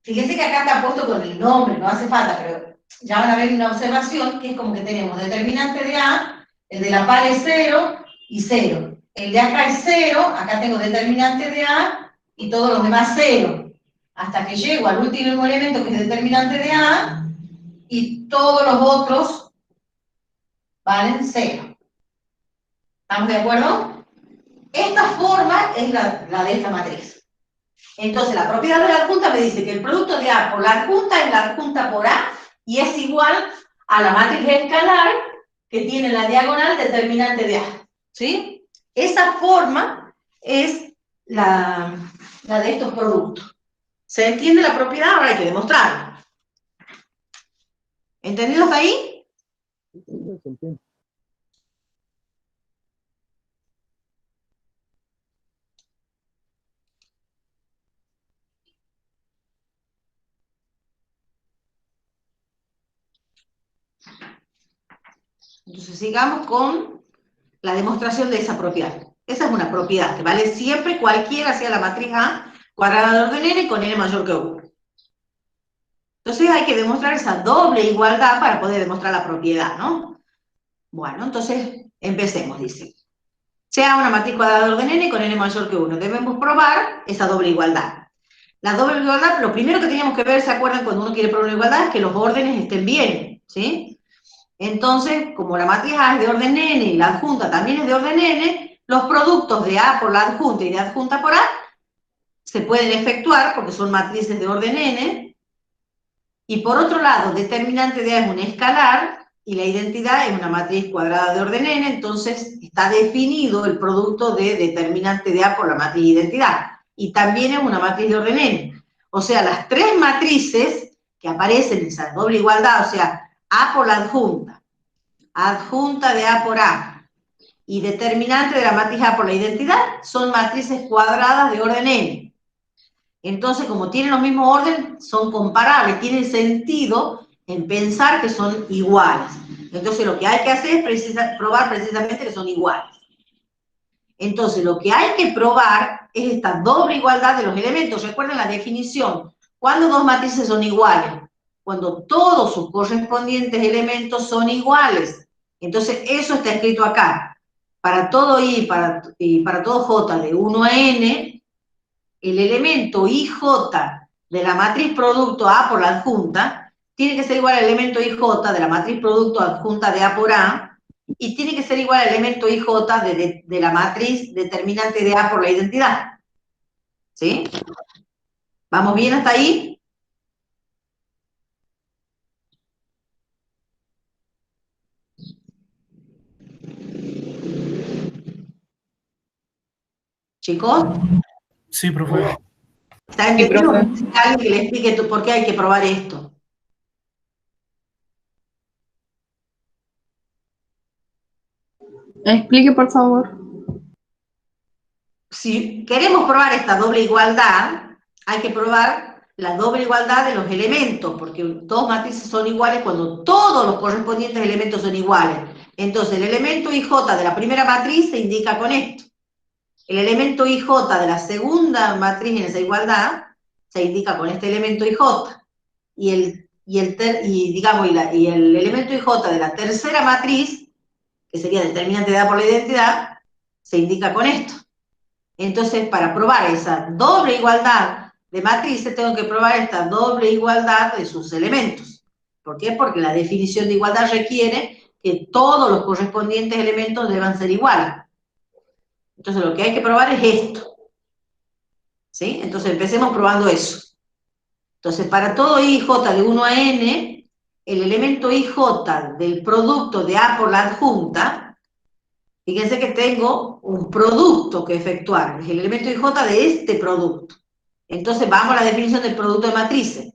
Fíjense que acá está puesto con el nombre, no hace falta, pero ya van a ver una observación que es como que tenemos determinante de A, el de la par es 0 y 0. El de acá es 0, acá tengo determinante de A y todos los demás 0. Hasta que llego al último elemento que es determinante de A y todos los otros valen 0. ¿Estamos de acuerdo? Esta forma es la de esta matriz. Entonces, la propiedad de la adjunta me dice que el producto de A por la adjunta es la adjunta por A y es igual a la matriz escalar que tiene la diagonal determinante de A. ¿Sí? Esa forma es la de estos productos. ¿Se entiende la propiedad? Ahora hay que demostrarla. ¿Entendido hasta ahí? Entonces sigamos con la demostración de esa propiedad. Esa es una propiedad que vale siempre cualquiera sea la matriz A cuadrada de orden n con n mayor que 1. Entonces hay que demostrar esa doble igualdad para poder demostrar la propiedad, ¿no? Bueno, entonces empecemos, dice. Sea una matriz cuadrada de orden n con n mayor que 1. Debemos probar esa doble igualdad. La doble igualdad, lo primero que teníamos que ver, ¿se acuerdan cuando uno quiere probar una igualdad? Es que los órdenes estén bien, ¿sí? Entonces, como la matriz A es de orden n y la adjunta también es de orden n, los productos de A por la adjunta y de adjunta por A se pueden efectuar porque son matrices de orden n. Y por otro lado, determinante de A es un escalar y la identidad es una matriz cuadrada de orden n, entonces está definido el producto de determinante de A por la matriz identidad. Y también es una matriz de orden n. O sea, las tres matrices que aparecen en esa doble igualdad, o sea, A por la adjunta, adjunta de A por A y determinante de la matriz A por la identidad, son matrices cuadradas de orden n. Entonces, como tienen los mismos orden, son comparables, tienen sentido en pensar que son iguales. Entonces, lo que hay que hacer es probar precisamente que son iguales. Entonces, lo que hay que probar es esta doble igualdad de los elementos. Recuerden la definición. ¿Cuándo dos matrices son iguales? Cuando todos sus correspondientes elementos son iguales. Entonces, eso está escrito acá. Para todo I y para todo J de 1 a N, el elemento IJ de la matriz producto A por la adjunta tiene que ser igual al elemento IJ de la matriz producto adjunta de A por A y tiene que ser igual al elemento IJ de la matriz determinante de A por la identidad. ¿Sí? ¿Vamos bien hasta ahí? ¿Chicos? Sí, profe. ¿Está entendido? Necesita alguien que le explique por qué hay que probar esto. Explique, por favor. Si queremos probar esta doble igualdad, hay que probar la doble igualdad de los elementos, porque dos matrices son iguales cuando todos los correspondientes elementos son iguales. Entonces, el elemento IJ de la primera matriz se indica con esto. El elemento IJ de la segunda matriz en esa igualdad se indica con este elemento IJ. Y el elemento IJ de la tercera matriz, que sería determinante de A por la identidad, se indica con esto. Entonces, para probar esa doble igualdad de matrices, tengo que probar esta doble igualdad de sus elementos. ¿Por qué? Porque la definición de igualdad requiere que todos los correspondientes elementos deban ser iguales. Entonces lo que hay que probar es esto. ¿Sí? Entonces empecemos probando eso. Entonces para todo IJ de 1 a n, el elemento IJ del producto de A por la adjunta, fíjense que tengo un producto que efectuar, es el elemento IJ de este producto. Entonces vamos a la definición del producto de matrices.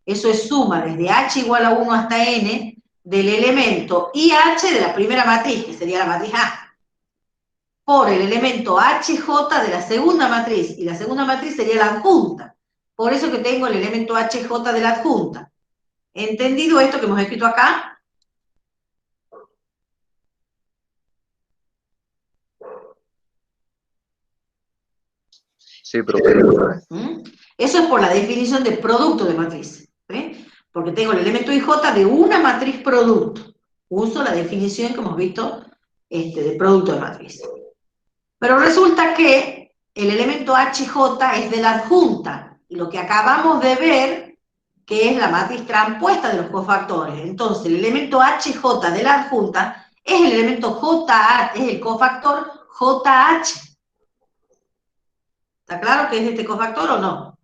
Eso es suma desde H igual a 1 hasta n del elemento IH de la primera matriz, que sería la matriz A, por el elemento HJ de la segunda matriz, y la segunda matriz sería la adjunta. Por eso que tengo el elemento HJ de la adjunta. ¿Entendido esto que hemos escrito acá? Sí, profe. ¿Mm? Eso es por la definición de producto de matriz. ¿Sí? Porque tengo el elemento IJ de una matriz producto. Uso la definición que hemos visto de producto de matriz. Pero resulta que el elemento HJ es de la adjunta. Y lo que acabamos de ver, que es la matriz transpuesta de los cofactores. Entonces, el elemento HJ de la adjunta es el elemento JH, es el cofactor JH. ¿Está claro que es este cofactor o no?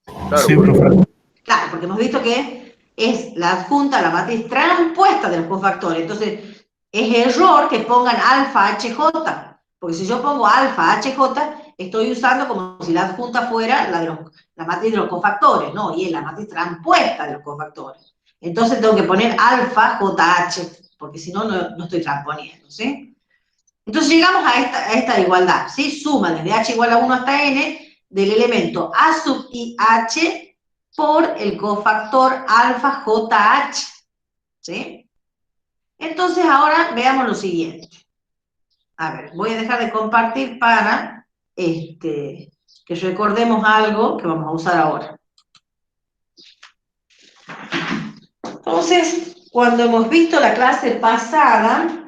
Claro, Sí, profe. Claro, porque hemos visto que es la adjunta, la matriz transpuesta de los cofactores. Entonces, es error que pongan alfa HJ, porque si yo pongo alfa HJ, estoy usando como si la adjunta fuera la matriz de los cofactores, ¿no? Y es la matriz transpuesta de los cofactores. Entonces tengo que poner alfa JH, porque si no, no estoy transponiendo, ¿sí? Entonces llegamos a esta igualdad, ¿sí? Suma desde h igual a 1 hasta n del elemento a sub i h por el cofactor alfa JH, ¿sí? Entonces ahora veamos lo siguiente. A ver, voy a dejar de compartir para que recordemos algo que vamos a usar ahora. Entonces, cuando hemos visto la clase pasada,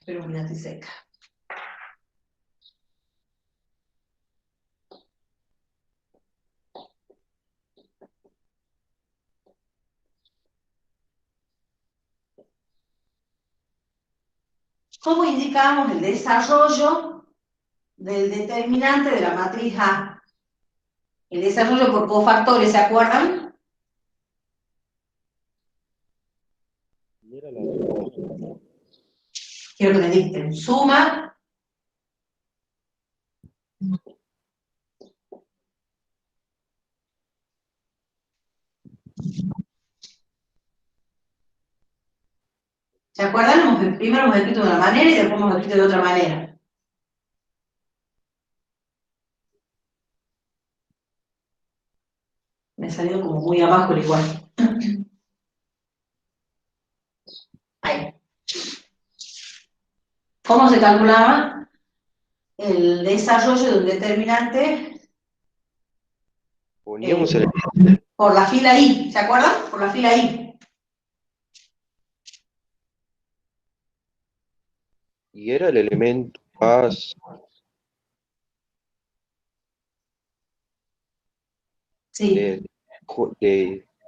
pero mira, seca. ¿Cómo indicamos el desarrollo del determinante de la matriz A? El desarrollo por cofactores, ¿se acuerdan? Quiero que me dicten suma. ¿Se acuerdan? Primero hemos escrito de una manera y después hemos escrito de otra manera. Me ha salido como muy abajo el igual. Ahí. ¿Cómo se calculaba el desarrollo de un determinante? Poníamos el... Por la fila I, ¿se acuerdan? Por la fila I. Y era el elemento A. Sí. De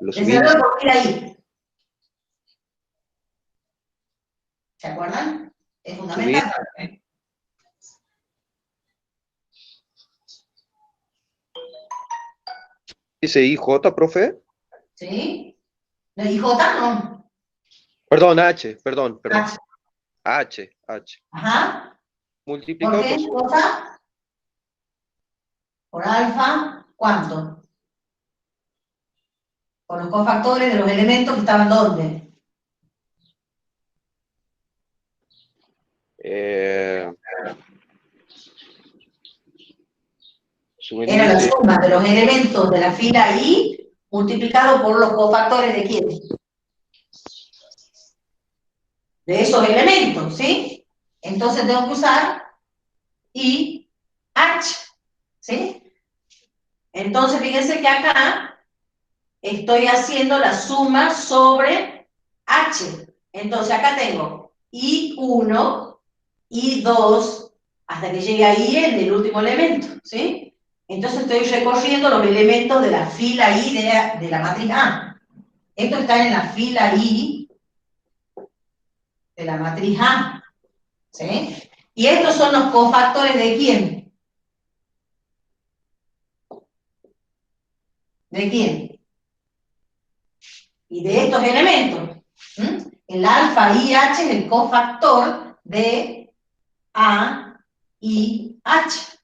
los Desarrollo por fila I. ¿Se acuerdan? Es fundamental. ¿Dice IJ, profe? ¿Sí? ¿No IJ? No. Perdón, H, perdón. H. H. Ajá. Multiplicado ¿Por qué IJ? Por alfa, ¿cuánto? Por los cofactores de los elementos que estaban ¿dónde? Era la suma de los elementos de la fila I multiplicado por los cofactores de quién. de esos elementos, ¿sí? Entonces tengo que usar IH, ¿sí? Entonces fíjense que acá estoy haciendo la suma sobre H. Entonces acá tengo I1, I2, hasta que llegue ahí el último elemento, ¿sí? Entonces estoy recorriendo los elementos de la fila I de la matriz A. Estos están en la fila I de la matriz A, ¿sí? Y estos son los cofactores ¿de quién? ¿De quién? Y de estos elementos. El alfa IH es el cofactor de A y H.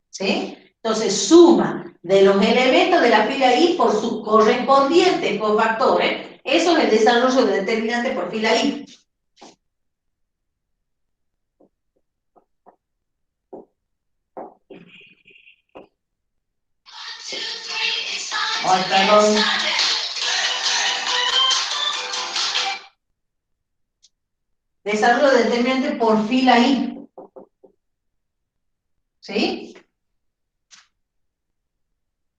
¿Sí? Entonces, suma de los elementos de la fila I por sus correspondientes cofactores. Eso es el desarrollo de determinante por fila I. Ay, perdón. Desarrollo de determinante por fila I. ¿Sí?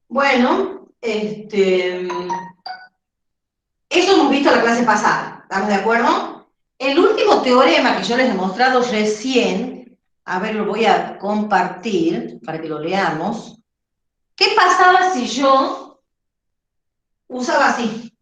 Bueno, eso hemos visto la clase pasada, ¿estamos de acuerdo? El último teorema que yo les he mostrado recién, a ver, lo voy a compartir para que lo leamos. ¿Qué pasaba si yo usaba así?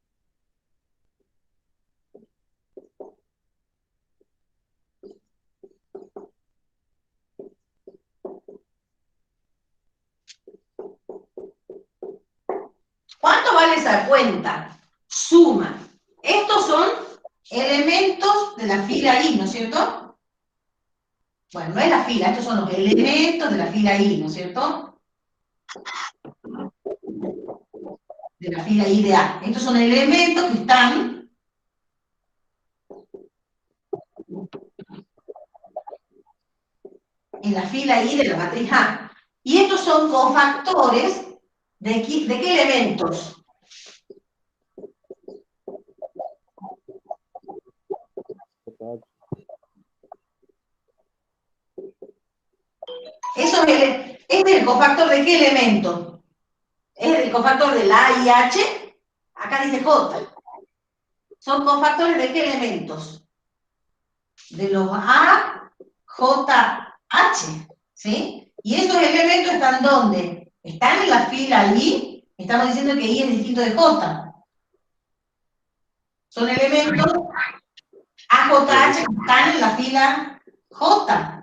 ¿Cuánto vale esa cuenta? Suma. Estos son elementos de la fila I, ¿no es cierto? Bueno, no es la fila, estos son los elementos de la fila I, ¿no es cierto? De la fila I de A. Estos son elementos que están en la fila I de la matriz A. Y estos son cofactores ¿de qué elementos? ¿Es el cofactor de qué elemento? ¿Es el cofactor del A y H? Acá dice J. ¿Son cofactores de qué elementos? De los A, J, H, ¿sí? Y esos elementos están ¿dónde? Están en la fila I, estamos diciendo que I es distinto de J. Son elementos A, J, H que están en la fila J.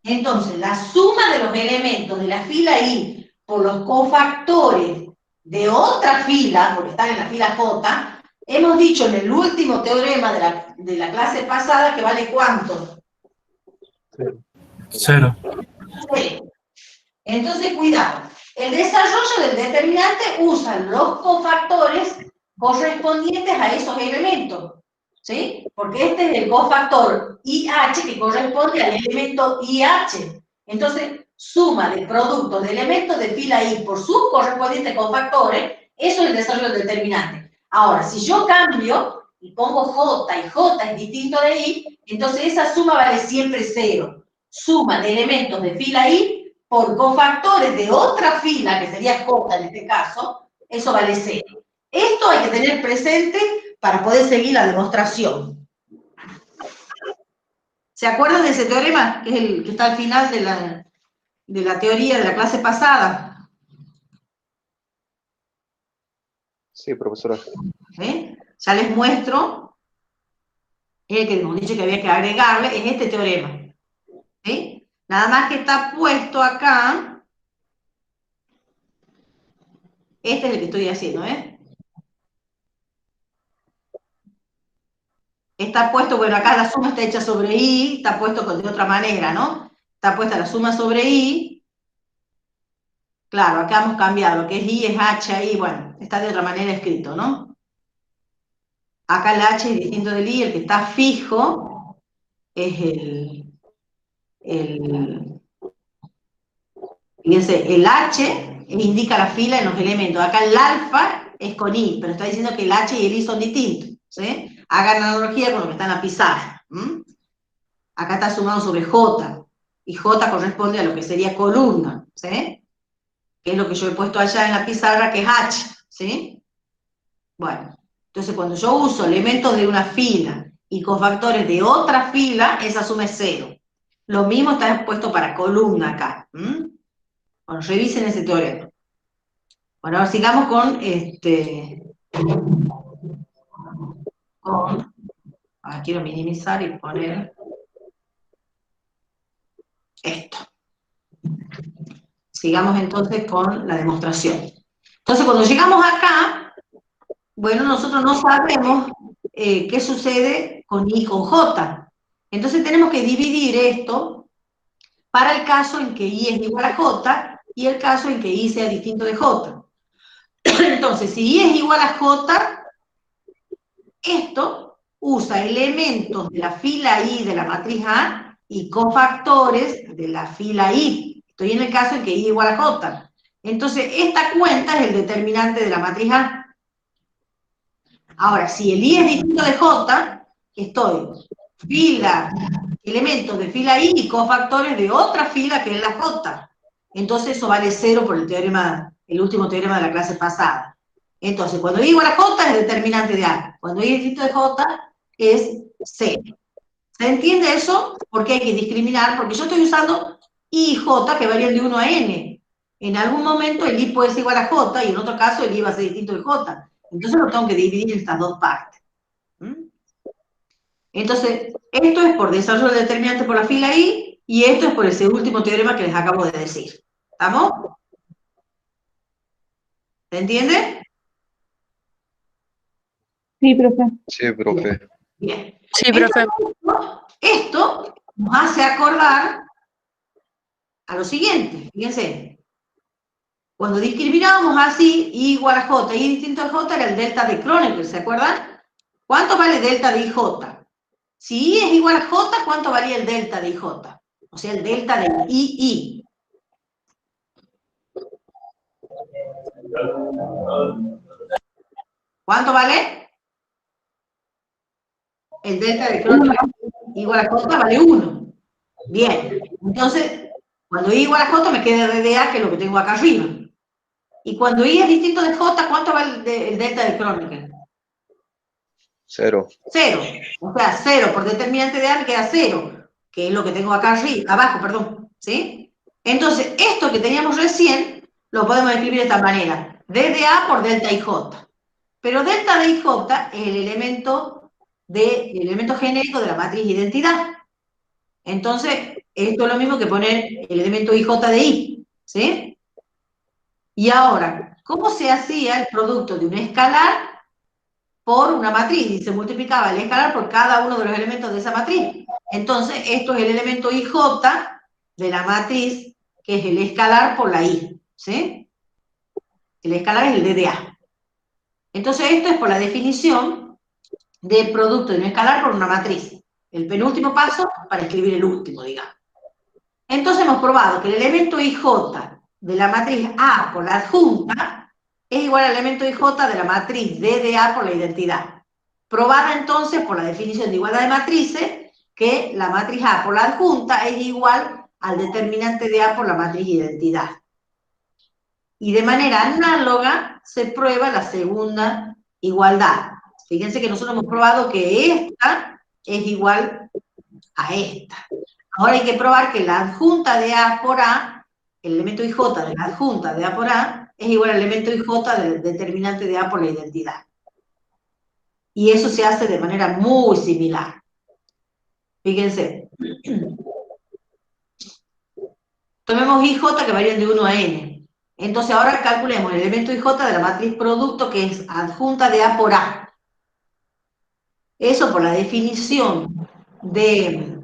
Entonces, la suma de los elementos de la fila I por los cofactores de otra fila, porque están en la fila J, hemos dicho en el último teorema de la clase pasada que vale ¿cuánto? 0. Entonces, cuidado. El desarrollo del determinante usa los cofactores correspondientes a esos elementos, ¿sí? Porque este es el cofactor IH que corresponde al elemento IH. Entonces, suma de productos de elementos de fila I por sus correspondientes cofactores, eso es el desarrollo del determinante. Ahora, si yo cambio y pongo J y J es distinto de I, entonces esa suma vale siempre 0. Suma de elementos de fila I por cofactores de otra fila, que sería J en este caso, eso vale 0. Esto hay que tener presente para poder seguir la demostración. ¿Se acuerdan de ese teorema? Que es el que está al final de la teoría de la clase pasada. Sí, profesora. ¿Eh? Ya les muestro el que hemos dicho que había que agregarle en este teorema. ¿Sí? Nada más que está puesto acá. Este es el que estoy haciendo, ¿eh? Está puesto, bueno, acá la suma está hecha sobre I, está puesto de otra manera, ¿no? Está puesta la suma sobre I. Claro, acá hemos cambiado, lo que es I es H ahí, bueno, está de otra manera escrito, ¿no? Acá el H es distinto del I, el que está fijo es fíjense, el H indica la fila en los elementos. Acá el alfa es con I, pero está diciendo que el H y el I son distintos, ¿sí? Hagan analogía con lo que está en la pizarra. Acá está sumado sobre J, y J corresponde a lo que sería columna, ¿sí? Que es lo que yo he puesto allá en la pizarra, que es H, ¿sí? Bueno, entonces cuando yo uso elementos de una fila y cofactores de otra fila, esa suma es 0. Lo mismo está puesto para columna acá. Bueno, revisen ese teorema. Bueno, ahora sigamos con quiero minimizar y poner esto. Sigamos entonces con la demostración. Entonces, cuando llegamos acá, bueno, nosotros no sabemos qué sucede con I y con J. Entonces tenemos que dividir esto para el caso en que I es igual a J y el caso en que I sea distinto de J. Entonces, si I es igual a J, esto usa elementos de la fila I de la matriz A y cofactores de la fila I. Estoy en el caso en que I es igual a J. Entonces, esta cuenta es el determinante de la matriz A. Ahora, si el I es distinto de J, estoy elementos de fila I y cofactores de otra fila que es la J. Entonces eso vale 0 por el teorema, el último teorema de la clase pasada. Entonces, cuando I igual a J es determinante de A. Cuando I es distinto de J es 0. ¿Se entiende eso? Porque hay que discriminar, porque yo estoy usando I y J que varían de 1 a N. En algún momento el I puede ser igual a J y en otro caso el I va a ser distinto de J. Entonces lo tengo que dividir en estas dos partes. Entonces, esto es por desarrollo del determinante por la fila I, y esto es por ese último teorema que les acabo de decir. ¿Estamos? ¿Se entiende? Sí, profe. Sí, profe. Bien. Sí, profe. Esto nos hace acordar a lo siguiente, fíjense. Cuando discriminábamos así, I igual a J, I distinto a J era el delta de Kronecker, ¿se acuerdan? ¿Cuánto vale delta de IJ? Si I es igual a J, ¿cuánto valía el delta de IJ? O sea, el delta de II. ¿Cuánto vale? El delta de Kronecker igual a J vale 1. Bien, entonces, cuando I igual a J me queda DDA, que es lo que tengo acá arriba. Y cuando I es distinto de J, ¿cuánto vale el delta de Kronecker? 0. 0. O sea, 0 por determinante de A me queda 0, que es lo que tengo acá arriba, abajo, perdón. ¿Sí? Entonces, esto que teníamos recién, lo podemos escribir de esta manera. DDA por delta IJ. Pero delta de IJ es el elemento genérico de la matriz identidad. Entonces, esto es lo mismo que poner el elemento IJ de I. ¿Sí? Y ahora, ¿cómo se hacía el producto de un escalar por una matriz? Y se multiplicaba el escalar por cada uno de los elementos de esa matriz. Entonces, esto es el elemento IJ de la matriz, que es el escalar por la I. ¿Sí? El escalar es el DDA. Entonces, esto es por la definición del producto de un escalar por una matriz. El penúltimo paso para escribir el último, digamos. Entonces hemos probado que el elemento IJ de la matriz A por la adjunta es igual al elemento IJ de la matriz DDA por la identidad. Probada entonces por la definición de igualdad de matrices, que la matriz A por la adjunta es igual al determinante de A por la matriz identidad. Y de manera análoga se prueba la segunda igualdad. Fíjense que nosotros hemos probado que esta es igual a esta. Ahora hay que probar que la adjunta de A por A, el elemento IJ de la adjunta de A por A, es igual al elemento IJ del determinante de A por la identidad. Y eso se hace de manera muy similar. Fíjense. Tomemos IJ que varían de 1 a N. Entonces ahora calculemos el elemento IJ de la matriz producto, que es adjunta de A por A. Eso por la definición de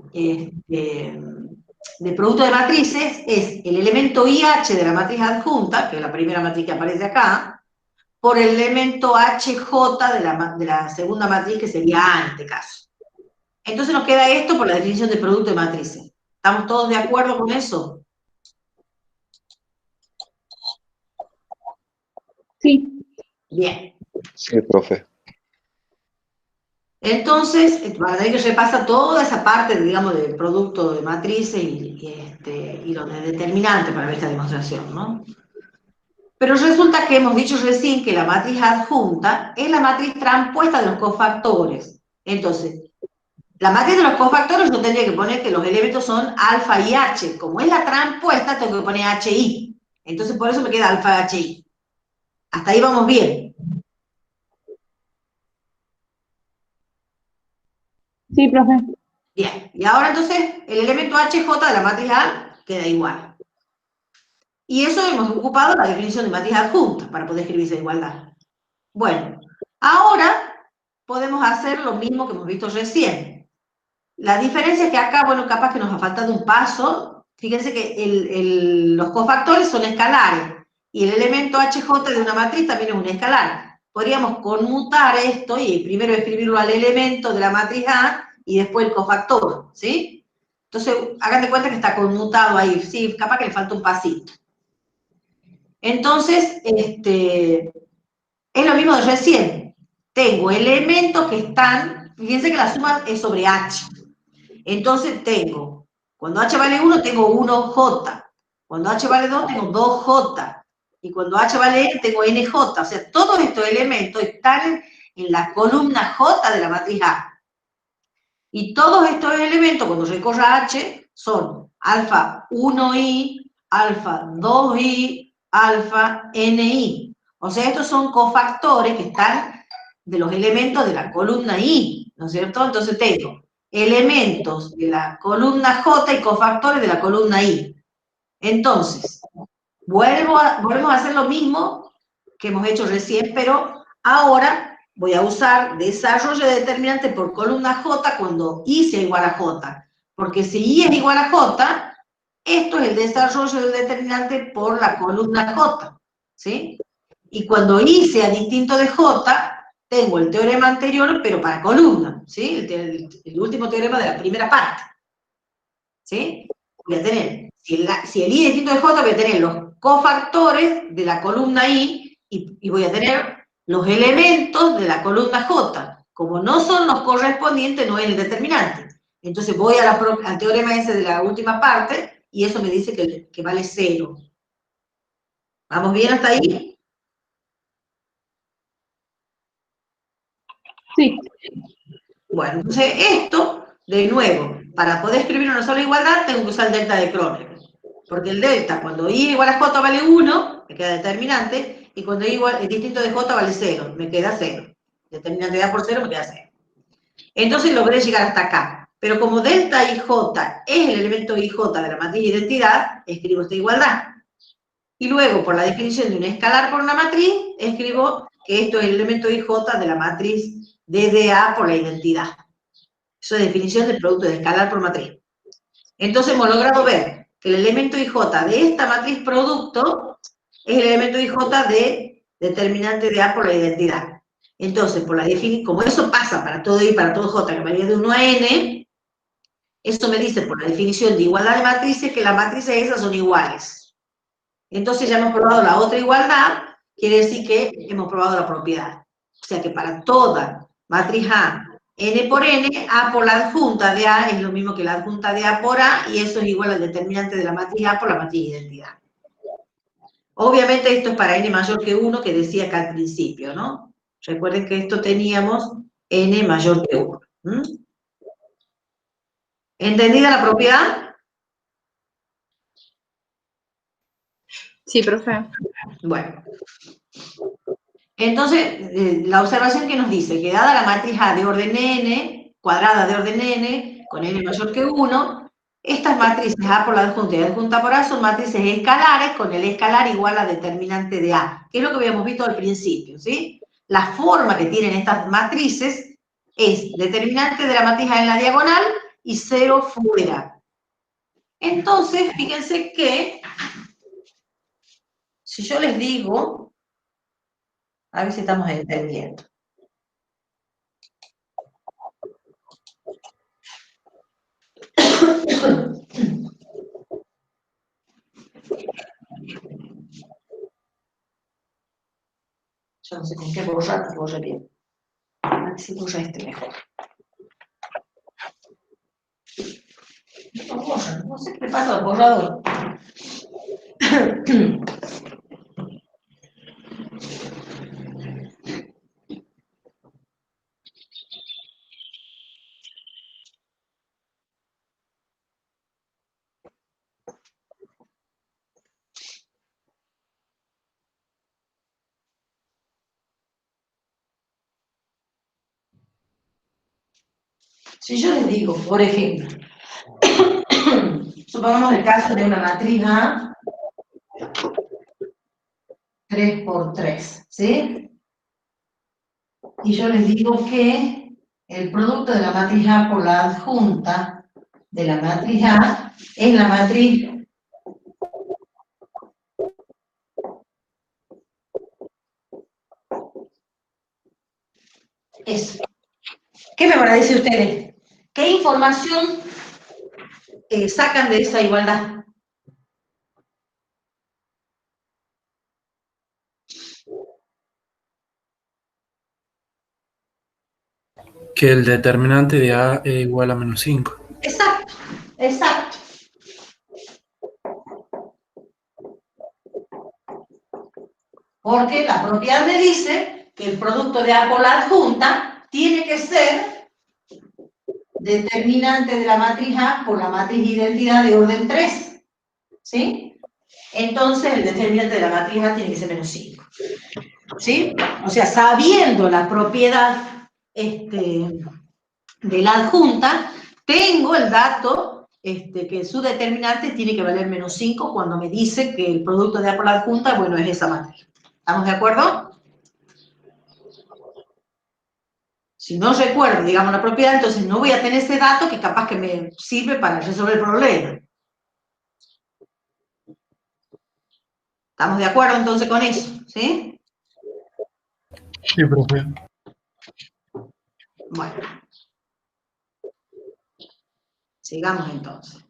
producto de matrices es el elemento IH de la matriz adjunta, que es la primera matriz que aparece acá, por el elemento HJ de la segunda matriz, que sería A en este caso. Entonces nos queda esto por la definición de producto de matrices. ¿Estamos todos de acuerdo con eso? Sí. Bien. Sí, profe. Entonces, para ahí que repasa toda esa parte, digamos, del producto de matrices y lo de determinante para ver esta demostración, ¿no? Pero resulta que hemos dicho recién que la matriz adjunta es la matriz transpuesta de los cofactores. Entonces, la matriz de los cofactores yo tendría que poner que los elementos son alfa y h. Como es la transpuesta, tengo que poner hi. Entonces, por eso me queda alfa hi. Hasta ahí vamos bien. Sí, profe. Bien, y ahora entonces el elemento HJ de la matriz A queda igual. Y eso hemos ocupado la definición de matriz adjunta para poder escribir esa igualdad. Bueno, ahora podemos hacer lo mismo que hemos visto recién. La diferencia es que acá, bueno, capaz que nos ha faltado un paso. Fíjense que los cofactores son escalares y el elemento HJ de una matriz también es un escalar. Podríamos conmutar esto y primero escribirlo al elemento de la matriz A y después el cofactor, ¿sí? Entonces, hagan de cuenta que está conmutado ahí, sí, capaz que le falta un pasito. Entonces, es lo mismo de recién. Tengo elementos que están, fíjense que la suma es sobre H. Entonces tengo, cuando H vale 1, tengo 1J. Cuando H vale 2, tengo 2J. Y cuando H vale N, tengo NJ. O sea, todos estos elementos están en la columna J de la matriz A. Y todos estos elementos, cuando recorra H, son alfa 1i, alfa 2i, alfa ni. O sea, estos son cofactores que están de los elementos de la columna I, ¿no es cierto? Entonces tengo elementos de la columna J y cofactores de la columna I. Entonces, volvemos a hacer lo mismo que hemos hecho recién, pero ahora voy a usar desarrollo de determinante por columna J cuando I sea igual a J. Porque si I es igual a J, esto es el desarrollo del determinante por la columna J, ¿sí? Y cuando I sea distinto de J, tengo el teorema anterior, pero para columna, ¿sí? El último teorema de la primera parte, ¿sí? Voy a tener, si el I es distinto de J, voy a tener los cofactores de la columna I y voy a tener los elementos de la columna J. Como no son los correspondientes, no es el determinante. Entonces voy al teorema ese de la última parte y eso me dice que vale 0. ¿Vamos bien hasta ahí? Sí. Bueno, entonces esto, de nuevo, para poder escribir una sola igualdad, tengo que usar el delta de Kronecker. Porque el delta, cuando I igual a J vale 1, me queda determinante, y cuando I es distinto de J vale 0, me queda 0. Determinante de A por 0 me queda 0. Entonces logré llegar hasta acá. Pero como delta IJ es el elemento IJ de la matriz de identidad, escribo esta igualdad. Y luego, por la definición de un escalar por una matriz, escribo que esto es el elemento IJ de la matriz DDA por la identidad. Eso es definición del producto de escalar por matriz. Entonces hemos logrado ver que el elemento IJ de esta matriz producto es el elemento IJ de determinante de A por la identidad. Entonces, como eso pasa para todo I y para todo J, que varía de 1 a N, eso me dice por la definición de igualdad de matrices que las matrices esas son iguales. Entonces ya hemos probado la otra igualdad, quiere decir que hemos probado la propiedad. O sea que para toda matriz A, N por N, A por la adjunta de A es lo mismo que la adjunta de A por A, y eso es igual al determinante de la matriz A por la matriz de identidad. Obviamente esto es para N mayor que 1, que decía acá al principio, ¿no? Recuerden que esto teníamos N mayor que 1. ¿Entendida la propiedad? Sí, profe. Bueno. Entonces, la observación que nos dice que dada la matriz A de orden n, cuadrada de orden n, con n mayor que 1, estas matrices A por la adjunta y adjunta por A son matrices escalares con el escalar igual a determinante de A, que es lo que habíamos visto al principio, ¿sí? La forma que tienen estas matrices es determinante de la matriz A en la diagonal y 0 fuera. Entonces, fíjense que, si yo les digo, a ver si estamos entendiendo. Yo no sé con qué borrar, pero borré bien. A ver si borra este mejor. No borra, no sé qué le pasa al borrador. Si yo les digo, por ejemplo, supongamos el caso de una matriz A 3 por 3, ¿sí? Y yo les digo que el producto de la matriz A por la adjunta de la matriz A es la matriz eso. ¿Qué me van a decir ustedes? ¿Qué información sacan de esa igualdad? Que el determinante de A es igual a menos 5. Exacto, exacto. Porque la propiedad me dice que el producto de A por la adjunta tiene que ser determinante de la matriz A por la matriz de identidad de orden 3. ¿Sí? Entonces el determinante de la matriz A tiene que ser menos 5. ¿Sí? O sea, sabiendo la propiedad de la adjunta, tengo el dato que su determinante tiene que valer menos 5 cuando me dice que el producto de A por la adjunta, bueno, es esa matriz. ¿Estamos de acuerdo? Si no recuerdo, digamos, la propiedad, entonces no voy a tener ese dato que capaz que me sirve para resolver el problema. ¿Estamos de acuerdo entonces con eso? ¿Sí? Sí, profe. Bueno. Sigamos entonces.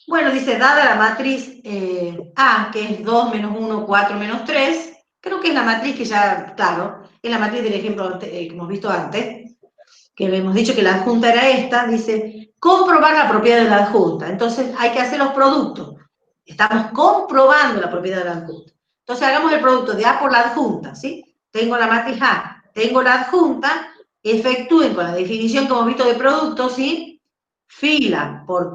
Bueno, dice, dada la matriz A, que es 2 menos 1, 4 menos 3, creo que es la matriz que ya, claro, es la matriz del ejemplo que hemos visto antes, que hemos dicho que la adjunta era esta, dice, comprobar la propiedad de la adjunta. Entonces hay que hacer los productos. Estamos comprobando la propiedad de la adjunta. Entonces hagamos el producto de A por la adjunta, ¿sí? Tengo la matriz A, tengo la adjunta, efectúen con la definición que hemos visto de producto, ¿sí? Fila por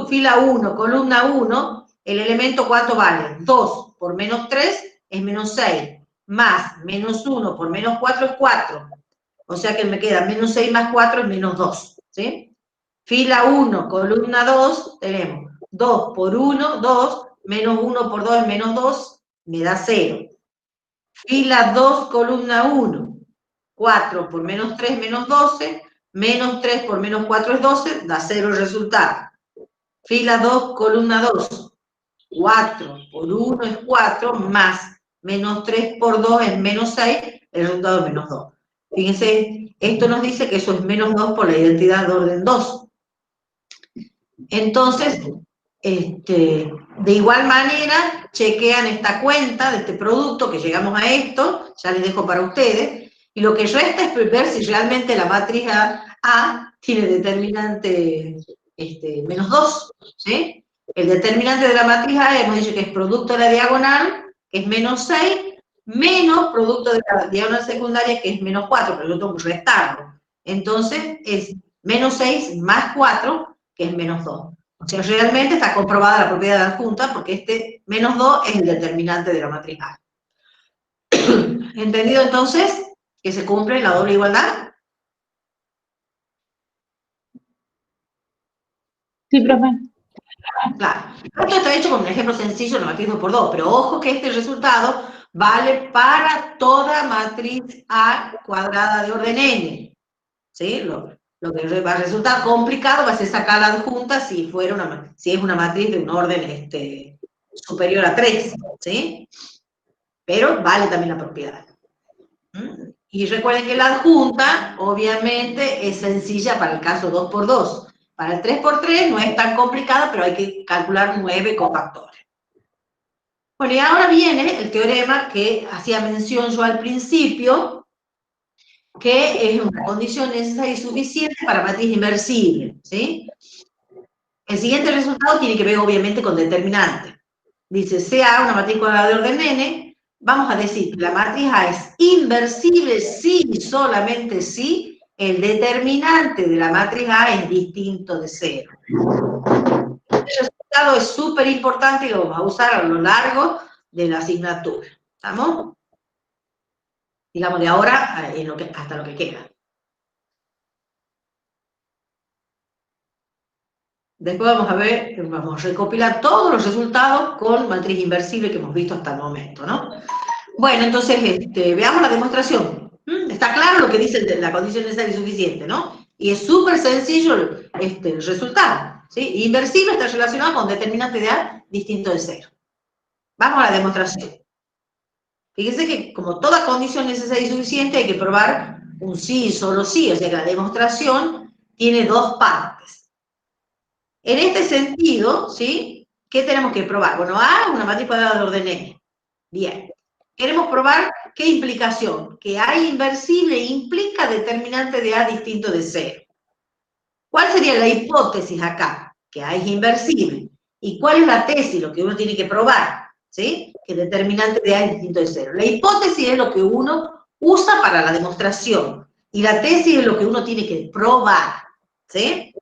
fila 1, columna 1, el elemento ¿cuánto vale? 2 por menos 3 es menos 6, más menos 1 por menos 4 es 4. O sea que me queda menos 6 más 4 es menos 2, ¿sí? Fila 1, columna 2, tenemos 2 por 1, 2, menos 1 por 2 es menos 2, me da 0. Fila 2, columna 1, 4 por menos 3, menos 12, menos 3 por menos 4 es 12, da 0 el resultado. Fila 2, columna 2, 4 por 1 es 4, más menos 3 por 2 es menos 6, el resultado es menos 2. Fíjense, esto nos dice que eso es menos 2 por la identidad de orden 2. Entonces, de igual manera, chequean esta cuenta de este producto, que llegamos a esto, ya les dejo para ustedes, y lo que resta es ver si realmente la matriz A tiene determinante menos 2, ¿sí? El determinante de la matriz A hemos dicho que es producto de la diagonal, que es menos 6, menos producto de la diagonal secundaria, que es menos 4, pero yo tengo que restarlo. Entonces, es menos 6 más 4, que es menos 2. O sea, realmente está comprobada la propiedad de la adjunta porque este menos 2 es el determinante de la matriz A. ¿Entendido entonces que se cumple la doble igualdad? Sí, profe. Claro. Esto está hecho con un ejemplo sencillo, la matriz 2 por 2, pero ojo que este resultado vale para toda matriz A cuadrada de orden n. ¿Sí? Lo que va a resultar complicado va a ser sacar la adjunta si es una matriz de un orden superior a 3, ¿sí? Pero vale también la propiedad. Y recuerden que la adjunta, obviamente, es sencilla para el caso 2 por 2. Para el 3×3 no es tan complicada, pero hay que calcular 9 cofactores. Bueno, y ahora viene el teorema que hacía mención yo al principio, que es una condición necesaria y suficiente para matriz inversible, ¿sí? El siguiente resultado tiene que ver obviamente con determinante. Dice, sea una matriz cuadrada de orden n, vamos a decir que la matriz A es inversible si y solamente si el determinante de la matriz A es distinto de 0. Este resultado es súper importante y lo vamos a usar a lo largo de la asignatura. ¿Estamos? Digamos, de ahora hasta lo que queda. Después vamos a ver, vamos a recopilar todos los resultados con matriz inversible que hemos visto hasta el momento, ¿no? Bueno, entonces, veamos la demostración. Está claro lo que dice la condición necesaria y suficiente, ¿no? Y es súper sencillo el resultado, ¿sí? Inversible está relacionado con determinante de A distinto de 0. Vamos a la demostración. Fíjense que como toda condición necesaria y suficiente hay que probar un sí y solo sí, o sea que la demostración tiene dos partes. En este sentido, ¿sí? ¿Qué tenemos que probar? Bueno, A es una matriz cuadrada de orden n. Bien. Queremos probar qué implicación. Que A inversible implica determinante de A distinto de 0. ¿Cuál sería la hipótesis acá? Que A es inversible. ¿Y cuál es la tesis? Lo que uno tiene que probar, ¿sí? Que determinante de A es distinto de 0. La hipótesis es lo que uno usa para la demostración. Y la tesis es lo que uno tiene que probar, ¿sí?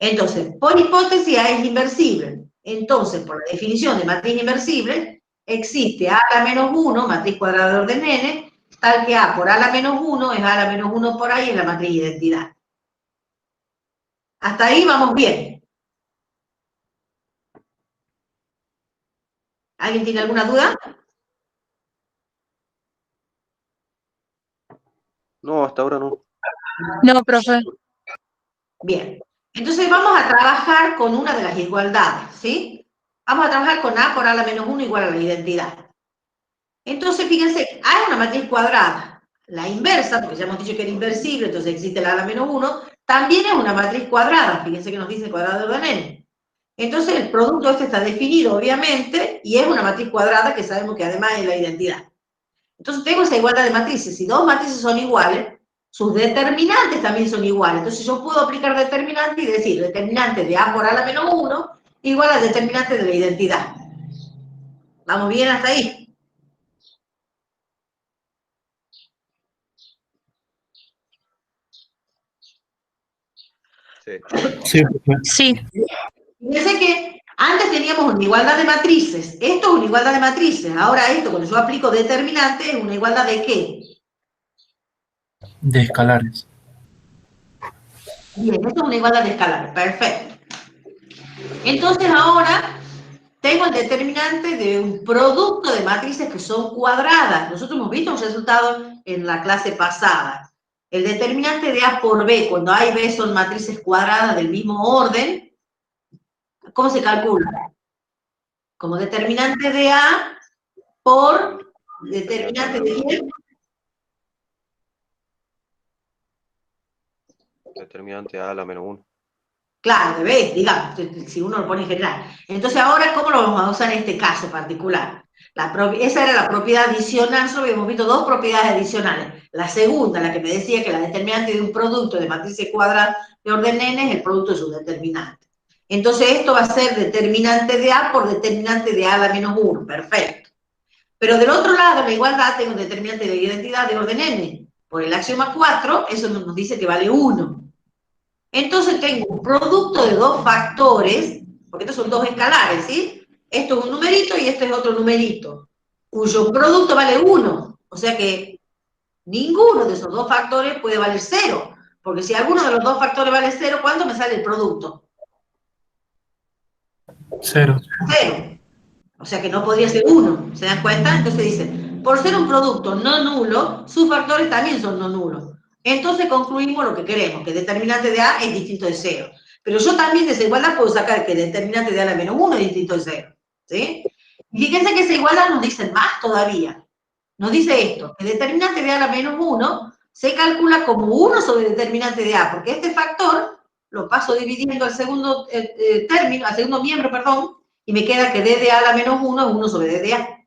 Entonces, por hipótesis A es inversible. Entonces, por la definición de matriz inversible, existe A a la menos 1, matriz cuadrada de orden n, tal que A por A a la menos 1 es A a la menos 1 por ahí en la matriz identidad. Hasta ahí vamos bien. ¿Alguien tiene alguna duda? No, hasta ahora no. No, profe. Bien. Entonces vamos a trabajar con una de las igualdades, ¿sí? Vamos a trabajar con A por A a la menos 1 igual a la identidad. Entonces, fíjense, A es una matriz cuadrada. La inversa, porque ya hemos dicho que era inversible, entonces existe la A a la menos 1, también es una matriz cuadrada. Fíjense que nos dice cuadrado de orden n. Entonces, el producto este está definido, obviamente, y es una matriz cuadrada que sabemos que además es la identidad. Entonces, tengo esa igualdad de matrices. Si dos matrices son iguales, sus determinantes también son iguales. Entonces, yo puedo aplicar determinante y decir determinante de A por A a la menos 1 igual al determinante de la identidad. ¿Vamos bien hasta ahí? Sí. Sí, profe. Sí. Fíjense que antes teníamos una igualdad de matrices. Esto es una igualdad de matrices. Ahora esto, cuando yo aplico determinante, es una igualdad de ¿qué? De escalares. Bien, esto es una igualdad de escalares. Perfecto. Entonces ahora tengo el determinante de un producto de matrices que son cuadradas. Nosotros hemos visto un resultado en la clase pasada. El determinante de A por B, cuando A y B son matrices cuadradas del mismo orden, ¿cómo se calcula? Como determinante de A por determinante de ¿quién? Determinante A a la menos 1. Claro, de B, digamos, si uno lo pone en general. Entonces, ahora, ¿cómo lo vamos a usar en este caso particular? Esa era la propiedad adicional, nosotros habíamos visto dos propiedades adicionales. La segunda, la que me decía que la determinante de un producto de matrices cuadradas de orden n es el producto de sus determinantes. Entonces, esto va a ser determinante de A por determinante de A a la menos 1, perfecto. Pero del otro lado, en la igualdad, tengo un determinante de identidad de orden n. Por el axioma 4, eso nos dice que vale 1. Entonces tengo un producto de dos factores, porque estos son dos escalares, ¿sí? Esto es un numerito y este es otro numerito, cuyo producto vale 1. O sea que ninguno de esos dos factores puede valer 0, porque si alguno de los dos factores vale 0, ¿cuánto me sale el producto? 0. 0. O sea que no podría ser 1, ¿se dan cuenta? Entonces dice, por ser un producto no nulo, sus factores también son no nulos. Entonces concluimos lo que queremos, que determinante de A es distinto de 0. Pero yo también de esa igualdad puedo sacar que determinante de A a la menos 1 es distinto de 0. ¿Sí? Y fíjense que esa igualdad nos dice más todavía. Nos dice esto, que determinante de A a la menos 1 se calcula como 1 sobre determinante de A, porque este factor lo paso dividiendo al segundo término, al segundo miembro, perdón, y me queda que d de a a la menos 1 es 1 sobre d de a.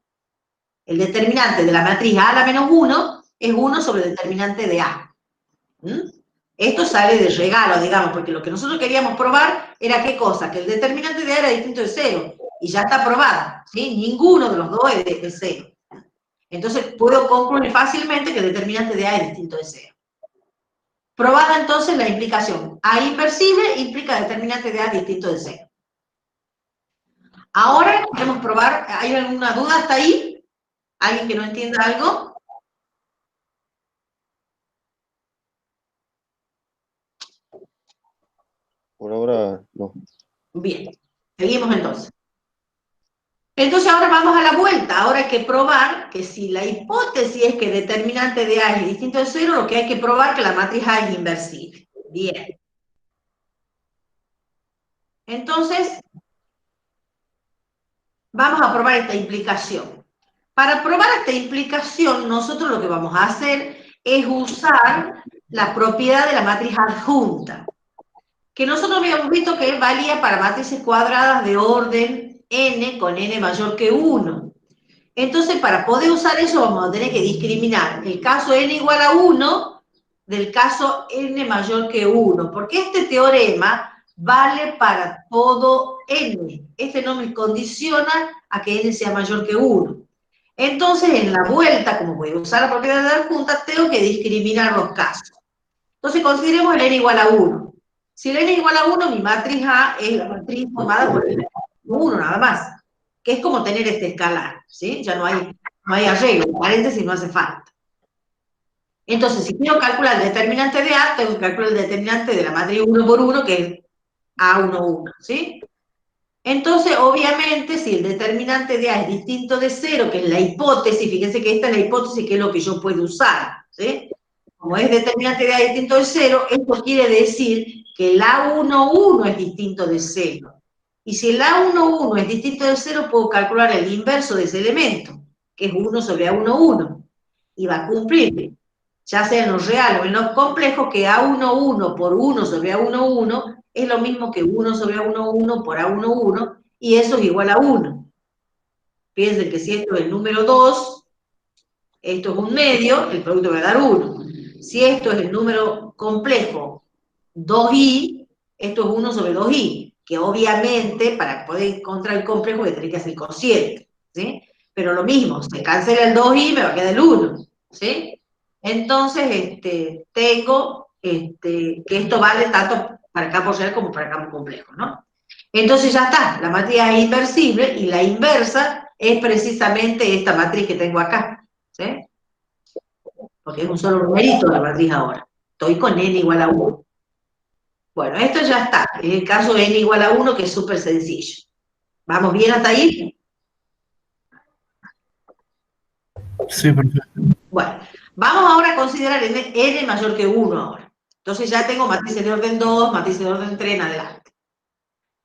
El determinante de la matriz a la menos 1 es 1 sobre el determinante de a. Esto sale de regalo, digamos, porque lo que nosotros queríamos probar era qué cosa, que el determinante de a era distinto de 0, y ya está probado, ¿sí? Ninguno de los dos es de 0. Entonces puedo concluir fácilmente que el determinante de a es distinto de 0. Probada entonces la implicación. A inversible implica determinante de a distinto de 0. Ahora podemos probar, ¿hay alguna duda hasta ahí? ¿Alguien que no entienda algo? Por ahora no. Bien, seguimos entonces. Entonces ahora vamos a la vuelta. Ahora hay que probar que si la hipótesis es que el determinante de A es distinto de 0, lo que hay que probar es que la matriz A es inversible. Bien. Entonces, vamos a probar esta implicación. Para probar esta implicación, nosotros lo que vamos a hacer es usar la propiedad de la matriz adjunta, que nosotros habíamos visto que valía para matrices cuadradas de orden n con n mayor que 1. Entonces, para poder usar eso, vamos a tener que discriminar el caso n igual a 1 del caso n mayor que 1, porque este teorema vale para todo n. Este no me condiciona a que n sea mayor que 1. Entonces, en la vuelta, como voy a usar la propiedad de la adjunta, tengo que discriminar los casos. Entonces, consideremos el n igual a 1. Si el n igual a 1, mi matriz A es la matriz formada por el 1 nada más, que es como tener este escalar, ¿sí? Ya no hay arreglo, paréntesis no hace falta. Entonces, si quiero calcular el determinante de A, tengo que calcular el determinante de la matriz 1 por 1, que es A1, 1, ¿sí? Entonces, obviamente, si el determinante de A es distinto de 0, que es la hipótesis, fíjense que esta es la hipótesis que es lo que yo puedo usar, ¿sí? Como es determinante de A distinto de 0, esto quiere decir que el A1, 1 es distinto de 0. Y si el A1, 1 es distinto de 0, puedo calcular el inverso de ese elemento, que es 1 sobre A1, 1. Y va a cumplir, ya sea en lo real o en lo complejo, que A1, 1 por 1 sobre A1, 1 es lo mismo que 1 sobre A1, 1 por A1, 1, y eso es igual a 1. Piensen que si esto es el número 2, esto es un medio, el producto va a dar 1. Si esto es el número complejo 2i, esto es 1 sobre 2i, que obviamente para poder encontrar el complejo voy a tener que hacer el cociente, ¿sí? Pero lo mismo, se cancela el 2i, me va a quedar el 1, ¿sí? Entonces, tengo que esto vale tanto para el campo real como para el campo complejo, ¿no? Entonces ya está, la matriz es inversible y la inversa es precisamente esta matriz que tengo acá, ¿sí? Porque es un solo numerito la matriz ahora. Estoy con n igual a 1. Bueno, esto ya está. Es el caso de n igual a 1, que es súper sencillo. ¿Vamos bien hasta ahí? Sí, perfecto. Bueno, vamos ahora a considerar n mayor que 1 ahora. Entonces ya tengo matrices de orden 2, matrices de orden 3 en adelante.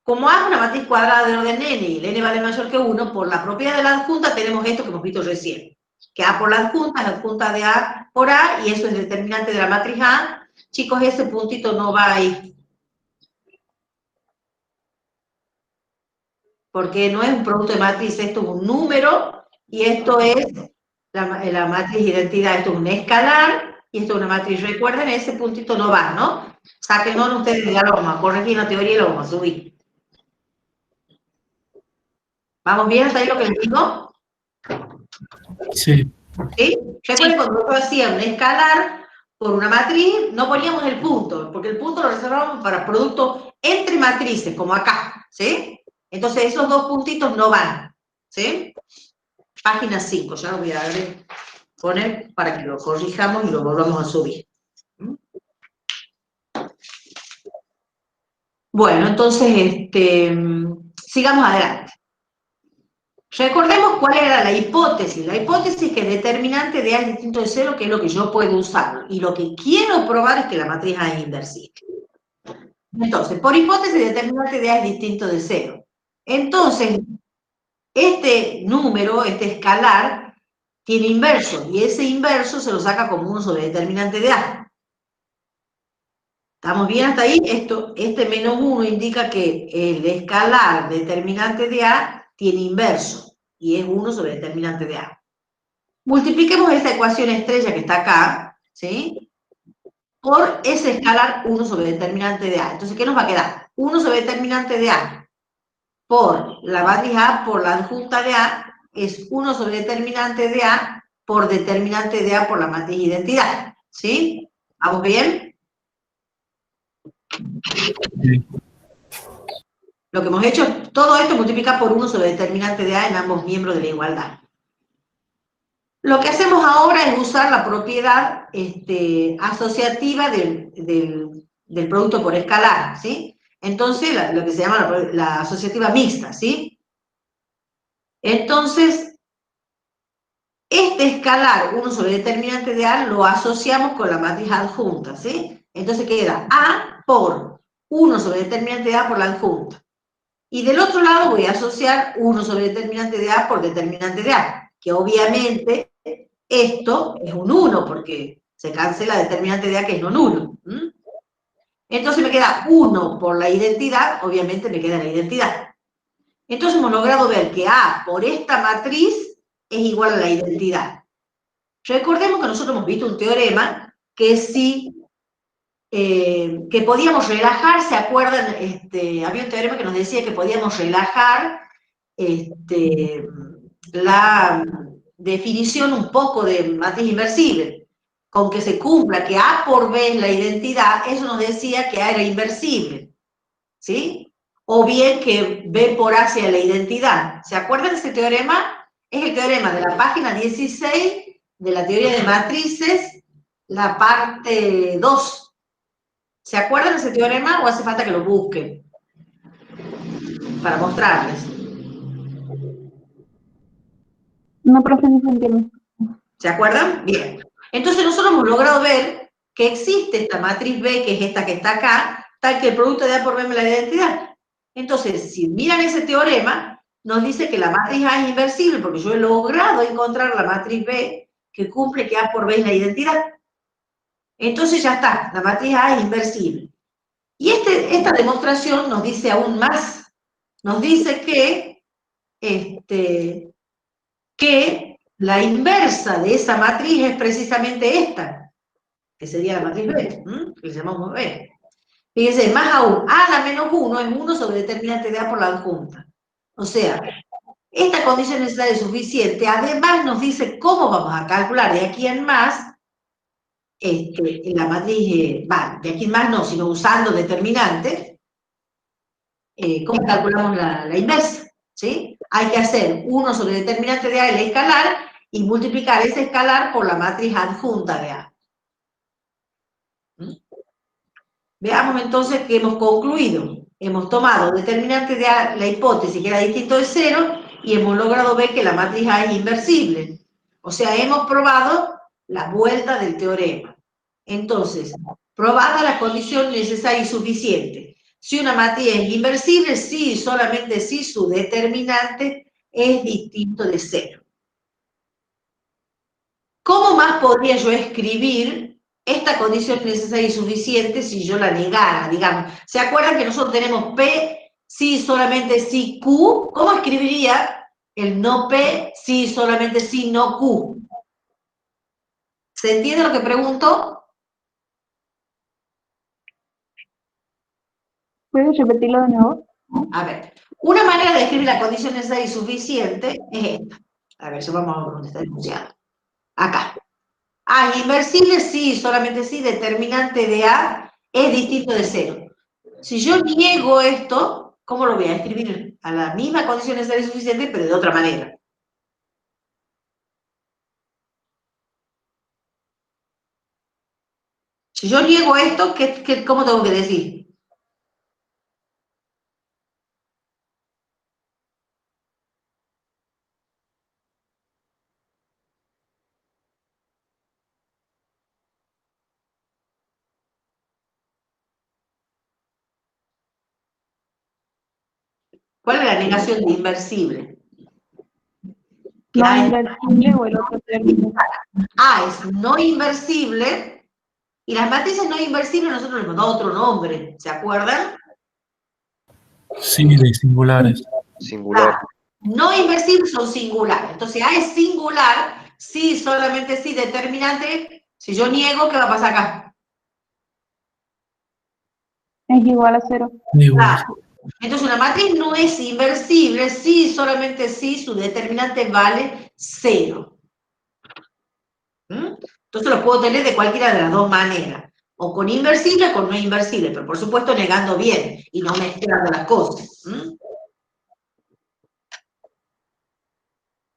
Como hago una matriz cuadrada de orden n y el n vale mayor que 1, por la propiedad de la adjunta tenemos esto que hemos visto recién. Que A por la adjunta es la adjunta de A por A, y eso es determinante de la matriz A. Chicos, ese puntito no va ahí. Porque no es un producto de matriz, esto es un número, y esto es la matriz identidad, esto es un escalar, y esto es una matriz. Recuerden, ese puntito no va, ¿no? Sáquenlo ustedes, ya lo vamos a corregir en la teoría y lo vamos a subir. ¿Vamos bien hasta ahí lo que les digo? Sí. ¿Sí? Recuerden, cuando nosotros hacíamos un escalar por una matriz, no poníamos el punto, porque el punto lo reservábamos para productos entre matrices, como acá, ¿sí? Entonces esos dos puntitos no van, ¿sí? Página 5, ya lo voy a poner para que lo corrijamos y lo volvamos a subir. Bueno, entonces, sigamos adelante. Recordemos cuál era la hipótesis. La hipótesis es que el determinante de A es distinto de 0, que es lo que yo puedo usar. Y lo que quiero probar es que la matriz A es inversible. Entonces, por hipótesis, el determinante de A es distinto de 0. Entonces, este número, este escalar, tiene inverso. Y ese inverso se lo saca como 1 sobre el determinante de A. ¿Estamos bien hasta ahí? Este menos 1 indica que el escalar determinante de A tiene inverso, y es 1 sobre determinante de A. Multipliquemos esta ecuación estrella que está acá, ¿sí? Por ese escalar 1 sobre determinante de A. Entonces, ¿qué nos va a quedar? 1 sobre determinante de A por la matriz A por la adjunta de A es 1 sobre determinante de A por determinante de A por la matriz identidad. ¿Sí? ¿Vamos bien? Sí. Lo que hemos hecho, todo esto multiplica por 1 sobre determinante de A en ambos miembros de la igualdad. Lo que hacemos ahora es usar la propiedad asociativa del producto por escalar, ¿sí? Entonces, lo que se llama la asociativa mixta, ¿sí? Entonces, este escalar 1 sobre determinante de A lo asociamos con la matriz adjunta, ¿sí? Entonces queda A por 1 sobre determinante de A por la adjunta. Y del otro lado voy a asociar 1 sobre determinante de A por determinante de A, que obviamente esto es un 1, porque se cancela determinante de A que es non 1. Entonces me queda 1 por la identidad, obviamente me queda la identidad. Entonces hemos logrado ver que A por esta matriz es igual a la identidad. Recordemos que nosotros hemos visto un teorema que sí, que podíamos relajar, ¿se acuerdan? Había un teorema que nos decía que podíamos relajar la definición un poco de matriz inversible. Con que se cumpla que A por B es la identidad, eso nos decía que A era inversible, ¿sí? O bien que B por A sea la identidad. ¿Se acuerdan de ese teorema? Es el teorema de la página 16 de la teoría de matrices, la parte 2. ¿Se acuerdan de ese teorema o hace falta que lo busquen para mostrarles? No, profe, no se entiende. ¿Se acuerdan? Bien. Entonces nosotros hemos logrado ver que existe esta matriz B, que es esta que está acá, tal que el producto de A por B me la identidad. Entonces, si miran ese teorema, nos dice que la matriz A es inversible, porque yo he logrado encontrar la matriz B que cumple que A por B es la identidad. Entonces ya está, la matriz A es inversible. Y esta demostración nos dice aún más. Nos dice que la inversa de esa matriz es precisamente esta, que sería la matriz B, que le llamamos B. Fíjense, más aún, A a la menos 1 es 1 sobre determinante de A por la adjunta. O sea, esta condición necesaria es suficiente. Además nos dice cómo vamos a calcular de aquí en más la matriz, de aquí en más no, sino usando determinantes, cómo calculamos la inversa, ¿sí? Hay que hacer 1 sobre determinante de A, el escalar, y multiplicar ese escalar por la matriz adjunta de A. Veamos entonces que hemos concluido. Hemos tomado determinante de A, la hipótesis que era distinto de 0, y hemos logrado ver que la matriz A es inversible. O sea, hemos probado la vuelta del teorema. Entonces, probada la condición necesaria y suficiente. Si una matriz es inversible, sí, solamente si su determinante es distinto de 0. ¿Cómo más podría yo escribir esta condición necesaria y suficiente si yo la negara, digamos? ¿Se acuerdan que nosotros tenemos P, sí, solamente si Q? ¿Cómo escribiría el no P, sí, solamente si no Q? ¿Se entiende lo que pregunto? ¿Puedes repetirlo de nuevo? A ver, una manera de escribir la condición necesaria y suficiente es esta. A ver, eso vamos a ver dónde está enunciado. Acá. A es inversible, sí, solamente sí, determinante de A es distinto de 0. Si yo niego esto, ¿cómo lo voy a escribir? A la misma condición necesaria y suficiente, pero de otra manera. Si yo niego esto, ¿cómo tengo que decir? ¿Cuál es la negación de inversible? Que No A es, inversible o el otro término. A es no inversible Y las matrices no inversibles nosotros les mandamos otro nombre, ¿se acuerdan? Sí, de singulares. Singular. No inversibles son singulares. Entonces, A es singular, sí, solamente sí, determinante. Si yo niego, ¿qué va a pasar acá? Es igual a 0. Igual. Claro. Entonces, una matriz no es inversible, sí, solamente sí, su determinante vale 0. Entonces lo puedo tener de cualquiera de las dos maneras. O con inversible o con no inversible, pero por supuesto negando bien y no mezclando las cosas.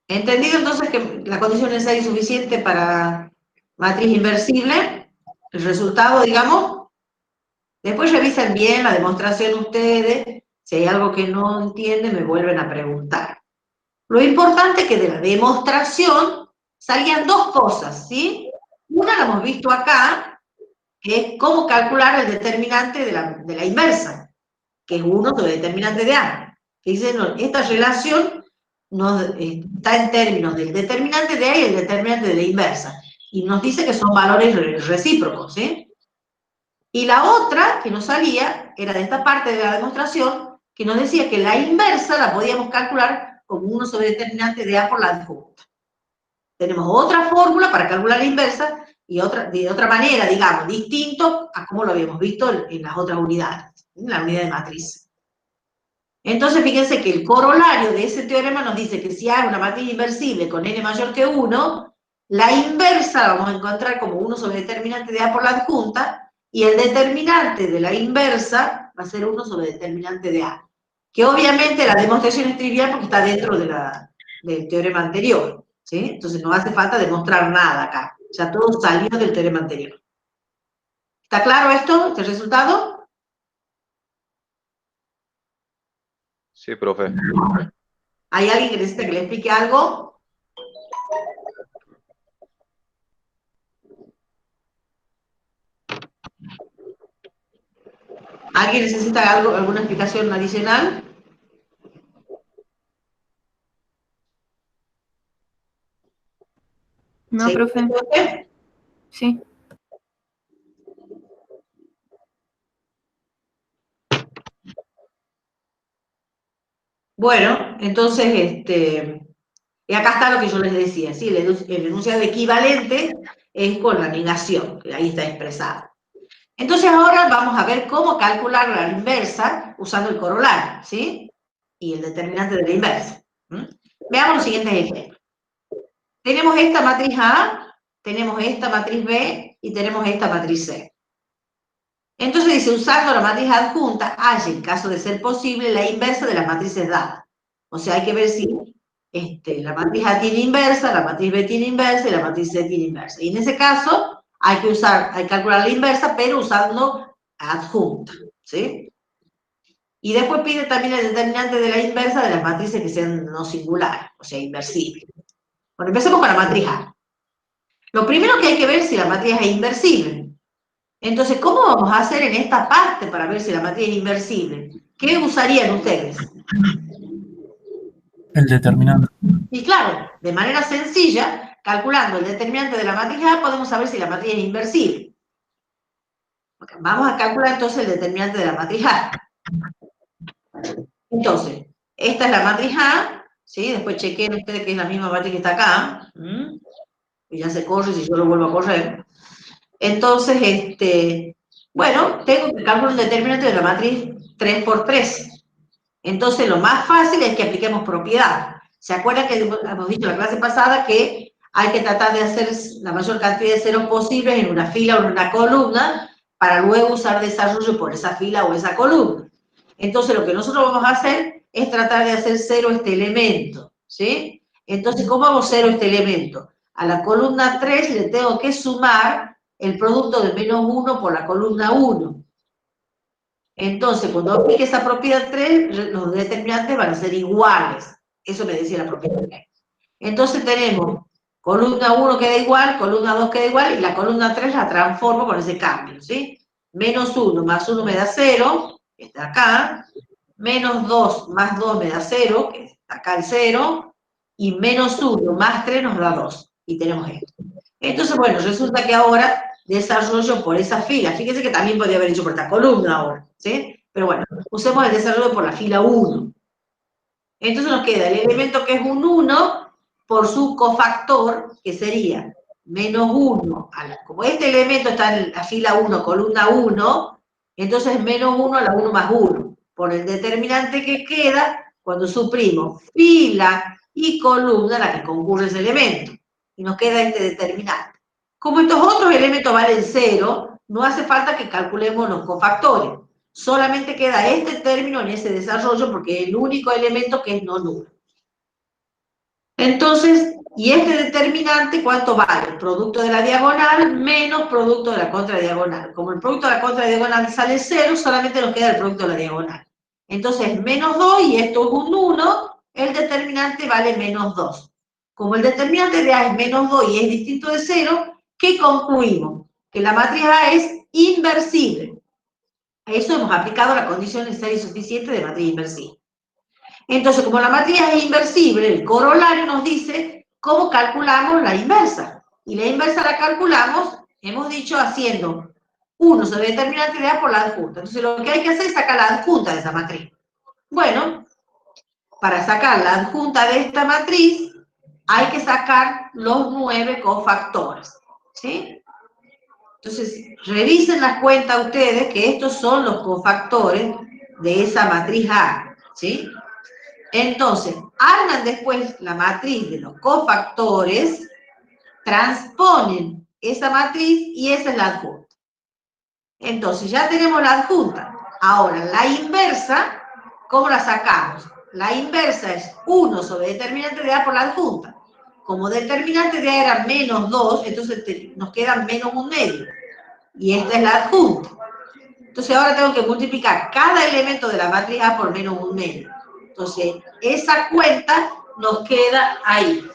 ¿Entendido entonces que la condición necesaria y suficiente para matriz inversible? El resultado, digamos. Después revisen bien la demostración ustedes. Si hay algo que no entienden, me vuelven a preguntar. Lo importante es que de la demostración salían dos cosas, ¿sí? Una la hemos visto acá, que es cómo calcular el determinante de la inversa, que es 1 sobre el determinante de A. Que dice, no, esta relación está en términos del determinante de A y el determinante de la inversa. Y nos dice que son valores recíprocos, ¿sí? Y la otra que nos salía era de esta parte de la demostración, que nos decía que la inversa la podíamos calcular como 1 sobre el determinante de A por la adjunta. Tenemos otra fórmula para calcular la inversa y de otra manera, digamos, distinto a como lo habíamos visto en las otras unidades, en la unidad de matriz. Entonces, fíjense que el corolario de ese teorema nos dice que si hay una matriz inversible con n mayor que 1, la inversa la vamos a encontrar como 1 sobre el determinante de A por la adjunta, y el determinante de la inversa va a ser 1 sobre el determinante de A. Que obviamente la demostración es trivial porque está dentro del teorema anterior, ¿sí? Entonces no hace falta demostrar nada acá. Ya todo salió del teorema anterior. ¿Está claro esto, este resultado? Sí, profe. ¿Hay alguien que necesita que le explique algo? ¿Alguien necesita alguna explicación adicional? No, ¿Sí? profe. Sí. Bueno, entonces, y acá está lo que yo les decía, ¿sí? El enunciado equivalente es con la negación, que ahí está expresado. Entonces ahora vamos a ver cómo calcular la inversa usando el corolario, ¿sí? Y el determinante de la inversa. Veamos los siguientes ejemplos. Tenemos esta matriz A, tenemos esta matriz B y tenemos esta matriz C. Entonces dice, usando la matriz adjunta, halla, en caso de ser posible, la inversa de las matrices dadas. O sea, hay que ver si la matriz A tiene inversa, la matriz B tiene inversa y la matriz C tiene inversa. Y en ese caso hay que calcular la inversa, pero usando adjunta, ¿sí? Y después pide también el determinante de la inversa de las matrices que sean no singulares, o sea, inversibles. Bueno, empecemos con la matriz A. Lo primero que hay que ver es si la matriz es inversible. Entonces, ¿cómo vamos a hacer en esta parte para ver si la matriz es inversible? ¿Qué usarían ustedes? El determinante. Y claro, de manera sencilla, calculando el determinante de la matriz A, podemos saber si la matriz es inversible. Okay, vamos a calcular entonces el determinante de la matriz A. Entonces, esta es la matriz A, ¿sí? Después chequen ustedes que es la misma matriz que está acá. Y ya se corre si yo lo vuelvo a correr. Entonces, bueno, tengo que calcular un determinante de la matriz 3 por 3. Entonces, lo más fácil es que apliquemos propiedad. ¿Se acuerdan que hemos dicho en la clase pasada que hay que tratar de hacer la mayor cantidad de ceros posibles en una fila o en una columna para luego usar desarrollo por esa fila o esa columna? Entonces, lo que nosotros vamos a hacer es tratar de hacer cero este elemento, ¿sí? Entonces, ¿cómo hago cero este elemento? A la columna 3 le tengo que sumar el producto de menos 1 por la columna 1. Entonces, cuando aplique esa propiedad 3, los determinantes van a ser iguales. Eso me decía la propiedad 3. Entonces tenemos columna 1 queda igual, columna 2 queda igual, y la columna 3 la transformo con ese cambio, ¿sí? Menos 1 más 1 me da 0, que está acá. Menos 2 más 2 me da 0, que está acá el 0. Y menos 1 más 3 nos da 2. Y tenemos esto. Entonces, bueno, resulta que ahora desarrollo por esa fila. Fíjense que también podría haber hecho por esta columna ahora, ¿sí? Pero bueno, usemos el desarrollo por la fila 1. Entonces nos queda el elemento que es un 1 por su cofactor, que sería menos 1. Como este elemento está en la fila 1, columna 1, entonces menos 1 a la 1 más 1, por el determinante que queda cuando suprimo fila y columna a la que concurre ese elemento. Y nos queda este determinante. Como estos otros elementos valen 0, no hace falta que calculemos los cofactores. Solamente queda este término en ese desarrollo porque es el único elemento que es no nulo. Entonces, ¿y este determinante cuánto vale? El producto de la diagonal menos producto de la contradiagonal. Como el producto de la contradiagonal sale 0, solamente nos queda el producto de la diagonal. Entonces, menos 2, y esto es un 1, el determinante vale menos 2. Como el determinante de A es menos 2 y es distinto de 0, ¿qué concluimos? Que la matriz A es inversible. A eso hemos aplicado la condición necesaria y suficiente de matriz inversible. Entonces, como la matriz es inversible, el corolario nos dice cómo calculamos la inversa. Y la inversa la calculamos, hemos dicho, haciendo 1 sobre determinante de A por la adjunta. Entonces, lo que hay que hacer es sacar la adjunta de esa matriz. Bueno, para sacar la adjunta de esta matriz, hay que sacar los 9 cofactores. ¿Sí? Entonces, revisen las cuentas ustedes que estos son los cofactores de esa matriz A, ¿sí? Entonces, arman después la matriz de los cofactores, transponen esa matriz y esa es la adjunta. Entonces, ya tenemos la adjunta. Ahora, la inversa, ¿cómo la sacamos? La inversa es 1 sobre determinante de A por la adjunta. Como determinante de A era menos 2, entonces nos queda menos 1/2. Y esta es la adjunta. Entonces ahora tengo que multiplicar cada elemento de la matriz A por menos 1/2. Entonces, esa cuenta nos queda ahí.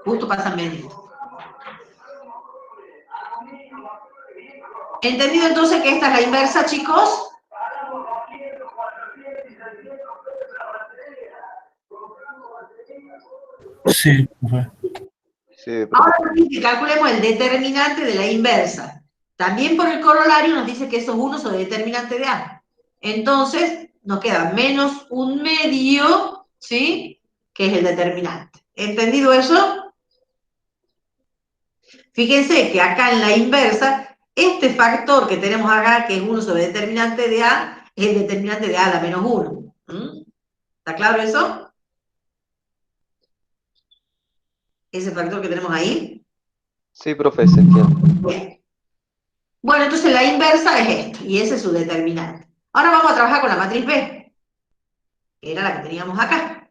Justo pasa medio. ¿Entendido entonces que esta es la inversa, chicos? Sí, profe. Sí, profe. Ahora nos dice que calculemos el determinante de la inversa. También por el corolario nos dice que eso es 1 sobre determinante de A. Entonces, nos queda menos 1/2, ¿sí? Que es el determinante. ¿Entendido eso? Fíjense que acá en la inversa, este factor que tenemos acá, que es 1 sobre determinante de A, es el determinante de A a la menos 1. ¿Está claro eso? Ese factor que tenemos ahí. Sí, profe, se entiende. Bien. Bueno, entonces la inversa es esto, y ese es su determinante. Ahora vamos a trabajar con la matriz B, que era la que teníamos acá.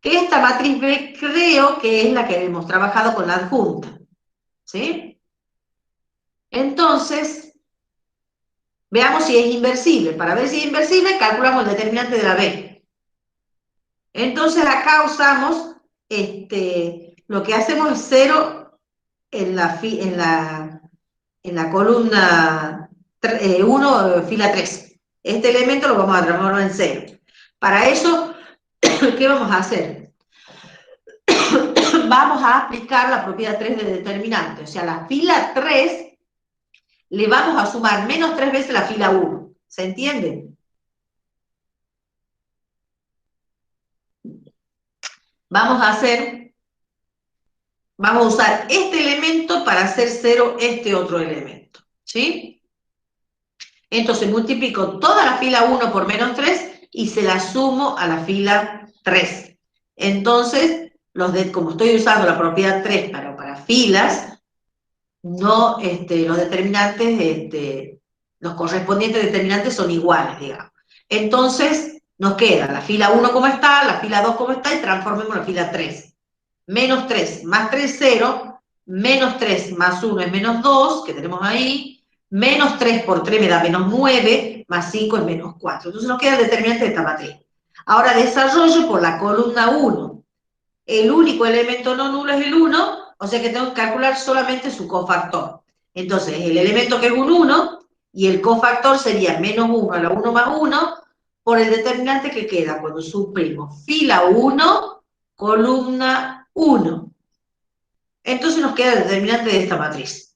Que esta matriz B creo que es la que hemos trabajado con la adjunta. ¿Sí? Entonces, veamos si es inversible. Para ver si es inversible, calculamos el determinante de la B. Entonces acá usamos, lo que hacemos es 0 en la columna 1, fila 3. Este elemento lo vamos a transformar en 0. Para eso, ¿qué vamos a hacer? Vamos a aplicar la propiedad 3 de determinante. O sea, la fila 3 le vamos a sumar menos 3 veces la fila 1. ¿Se entiende? Vamos a usar este elemento para hacer 0 este otro elemento. ¿Sí? Entonces multiplico toda la fila 1 por menos 3 y se la sumo a la fila 3. Entonces, como estoy usando la propiedad 3 para filas, no, los determinantes, los correspondientes determinantes son iguales, digamos. Entonces, nos queda la fila 1 como está, la fila 2 como está, y transformemos la fila 3. Menos 3 más 3, 0, menos 3 más 1 es menos 2, que tenemos ahí, menos 3 por 3 me da menos 9, más 5 es menos 4. Entonces nos queda el determinante de esta matriz. Ahora desarrollo por la columna 1. El único elemento no nulo es el 1, o sea que tengo que calcular solamente su cofactor. Entonces, el elemento que es un 1, y el cofactor sería menos 1 a la 1 más 1, por el determinante que queda cuando suprimo fila 1, columna 1. Entonces nos queda el determinante de esta matriz.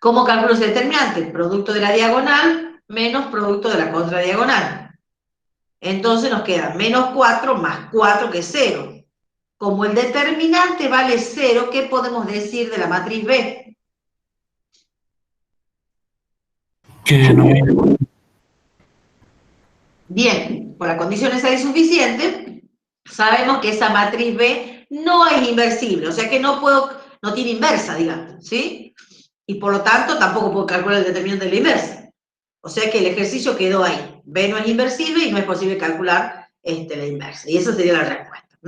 ¿Cómo calculo ese determinante? Producto de la diagonal menos producto de la contradiagonal. Entonces nos queda menos 4 más 4 que es 0. Como el determinante vale 0, ¿qué podemos decir de la matriz B? Que no viene. Bien, por la condición esa es suficiente, sabemos que esa matriz B no es inversible, o sea que no tiene inversa, digamos, ¿sí? Y por lo tanto tampoco puedo calcular el determinante de la inversa. O sea que el ejercicio quedó ahí. B no es inversible y no es posible calcular la inversa. Y esa sería la respuesta.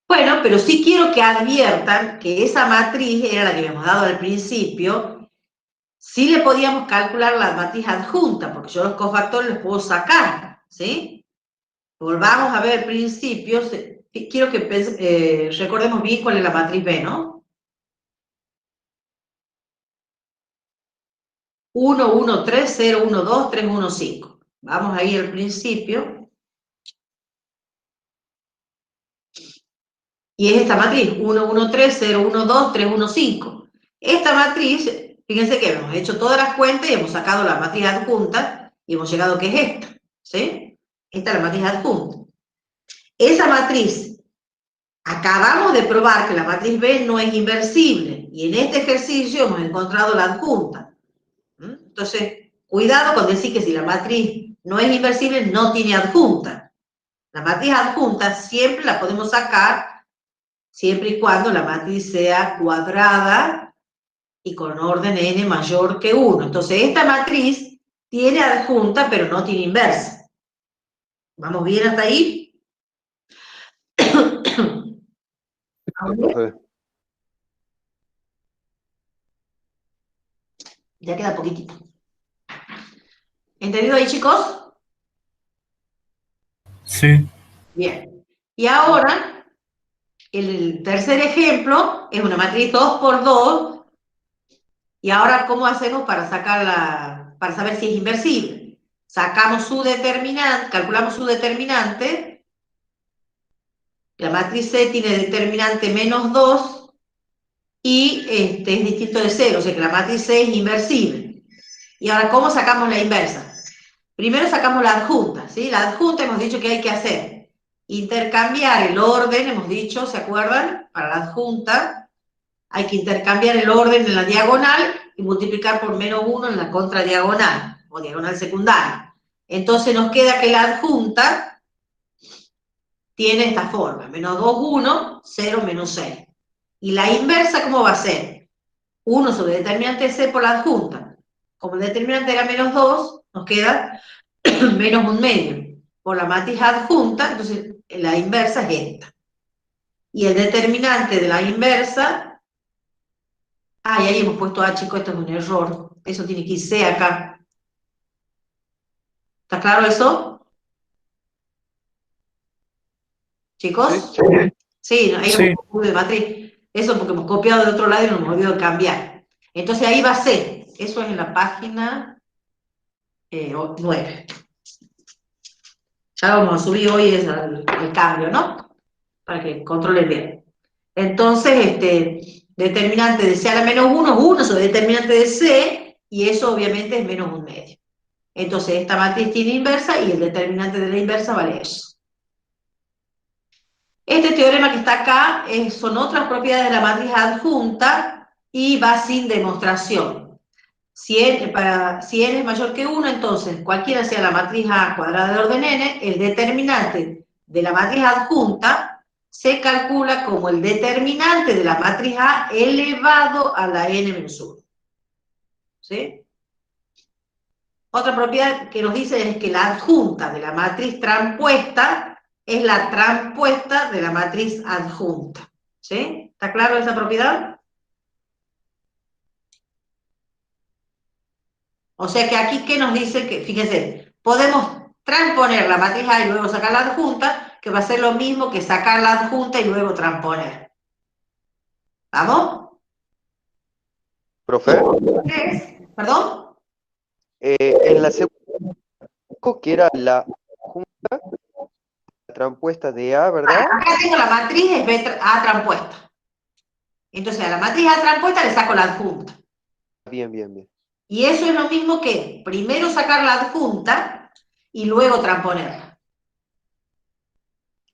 Bueno, pero sí quiero que adviertan que esa matriz era la que habíamos dado al principio. Sí le podíamos calcular la matriz adjunta, porque yo los cofactores los puedo sacar, ¿sí? Volvamos a ver el principio. Quiero que recordemos bien cuál es la matriz B, ¿no? 1, 1, 3, 0, 1, 2, 3, 1, 5. Vamos ahí al principio. Y es esta matriz, 1, 1, 3, 0, 1, 2, 3, 1, 5. Esta matriz, fíjense que hemos hecho todas las cuentas y hemos sacado la matriz adjunta y hemos llegado a que es esta, ¿sí? Esta es la matriz adjunta. Esa matriz, acabamos de probar que la matriz B no es inversible y en este ejercicio hemos encontrado la adjunta. Entonces, cuidado con decir que si la matriz no es inversible, no tiene adjunta. La matriz adjunta siempre la podemos sacar siempre y cuando la matriz sea cuadrada y con orden n mayor que 1. Entonces, esta matriz tiene adjunta, pero no tiene inversa. ¿Vamos bien hasta ahí? Profe. Ya queda poquitito. ¿Entendido ahí, chicos? Sí. Bien. Y ahora, el tercer ejemplo es una matriz 2 por 2. Y ahora, ¿cómo hacemos para para saber si es inversible? Sacamos su determinante, calculamos su determinante. La matriz C tiene determinante menos 2 y es distinto de 0, o sea que la matriz C es inversible. Y ahora, ¿cómo sacamos la inversa? Primero sacamos la adjunta, ¿sí? La adjunta hemos dicho que hay que hacer. Intercambiar el orden, hemos dicho, ¿se acuerdan? Para la adjunta hay que intercambiar el orden en la diagonal y multiplicar por menos 1 en la contradiagonal, o diagonal secundaria. Entonces nos queda que la adjunta tiene esta forma, menos 2, 1, 0, menos 6. ¿Y la inversa cómo va a ser? 1 sobre determinante C por la adjunta. Como el determinante era menos 2, nos queda menos 1/2. Por la matriz adjunta, entonces la inversa es esta. Y el determinante de la inversa, y ahí hemos puesto A, chicos, esto es un error. Eso tiene que ir C acá. ¿Está claro eso? ¿Chicos? Sí, ahí Sí. hemos puesto de matriz. Eso porque hemos copiado de otro lado y nos hemos olvidado cambiar. Entonces ahí va C. Eso es en la página 9. Ya lo vamos a subir hoy al cambio, ¿no? Para que controlen bien. Entonces, determinante de C a la menos 1 es 1 sobre determinante de C, y eso obviamente es menos 1/2. Entonces, esta matriz tiene inversa y el determinante de la inversa vale eso. Este teorema que está acá son otras propiedades de la matriz adjunta y va sin demostración. Si n es mayor que 1, entonces cualquiera sea la matriz A cuadrada de orden n, el determinante de la matriz adjunta se calcula como el determinante de la matriz A elevado a la n menos 1. ¿Sí? Otra propiedad que nos dice es que la adjunta de la matriz transpuesta es la transpuesta de la matriz adjunta. ¿Sí? ¿Está claro esa propiedad? O sea que aquí, ¿qué nos dice? Que, fíjense, podemos transponer la matriz A y luego sacar la adjunta, que va a ser lo mismo que sacar la adjunta y luego transponer. ¿Vamos? Profe, ¿Qué es? ¿Perdón? en la segunda que era la adjunta, la trampuesta de A, ¿verdad? Acá tengo la matriz es A trampuesta. Entonces a la matriz A trampuesta le saco la adjunta. Bien, bien, bien. Y eso es lo mismo que primero sacar la adjunta y luego tramponerla.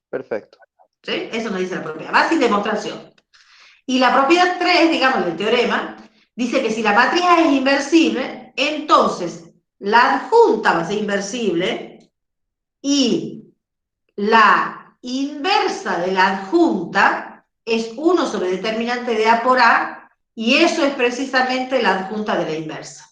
Perfecto. ¿Sí? Eso nos dice la propiedad. Base y demostración. Y la propiedad 3, digamos, del teorema, dice que si la matriz A es inversible, entonces la adjunta va a ser inversible y la inversa de la adjunta es 1 sobre determinante de A por A, y eso es precisamente la adjunta de la inversa.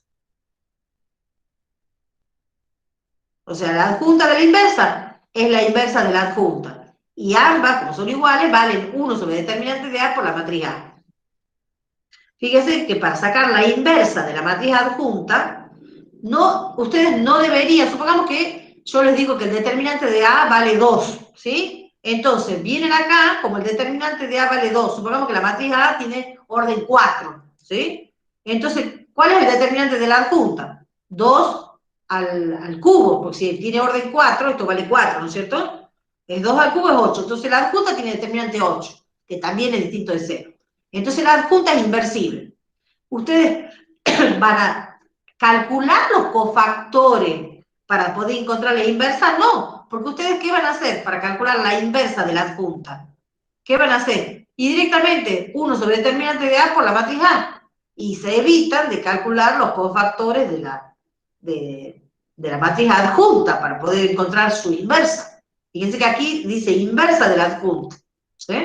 O sea, la adjunta de la inversa es la inversa de la adjunta. Y ambas, como son iguales, valen 1 sobre determinante de A por la matriz A. Fíjense que para sacar la inversa de la matriz adjunta, ustedes no deberían, supongamos que yo les digo que el determinante de A vale 2, ¿sí? Entonces, vienen acá, como el determinante de A vale 2, supongamos que la matriz A tiene orden 4, ¿sí? Entonces, ¿cuál es el determinante de la adjunta? 2 al cubo, porque si tiene orden 4, esto vale 4, ¿no es cierto? Es 2 al cubo es 8, entonces la adjunta tiene determinante 8, que también es distinto de 0. Entonces la adjunta es inversible. Ustedes van a calcular los cofactores para poder encontrar la inversa, no, porque ustedes ¿qué van a hacer para calcular la inversa de la adjunta? ¿Qué van a hacer? Y directamente 1 sobre determinante de A por la matriz A, y se evitan de calcular los cofactores de la matriz adjunta para poder encontrar su inversa. Fíjense que aquí dice inversa de la adjunta, ¿sí?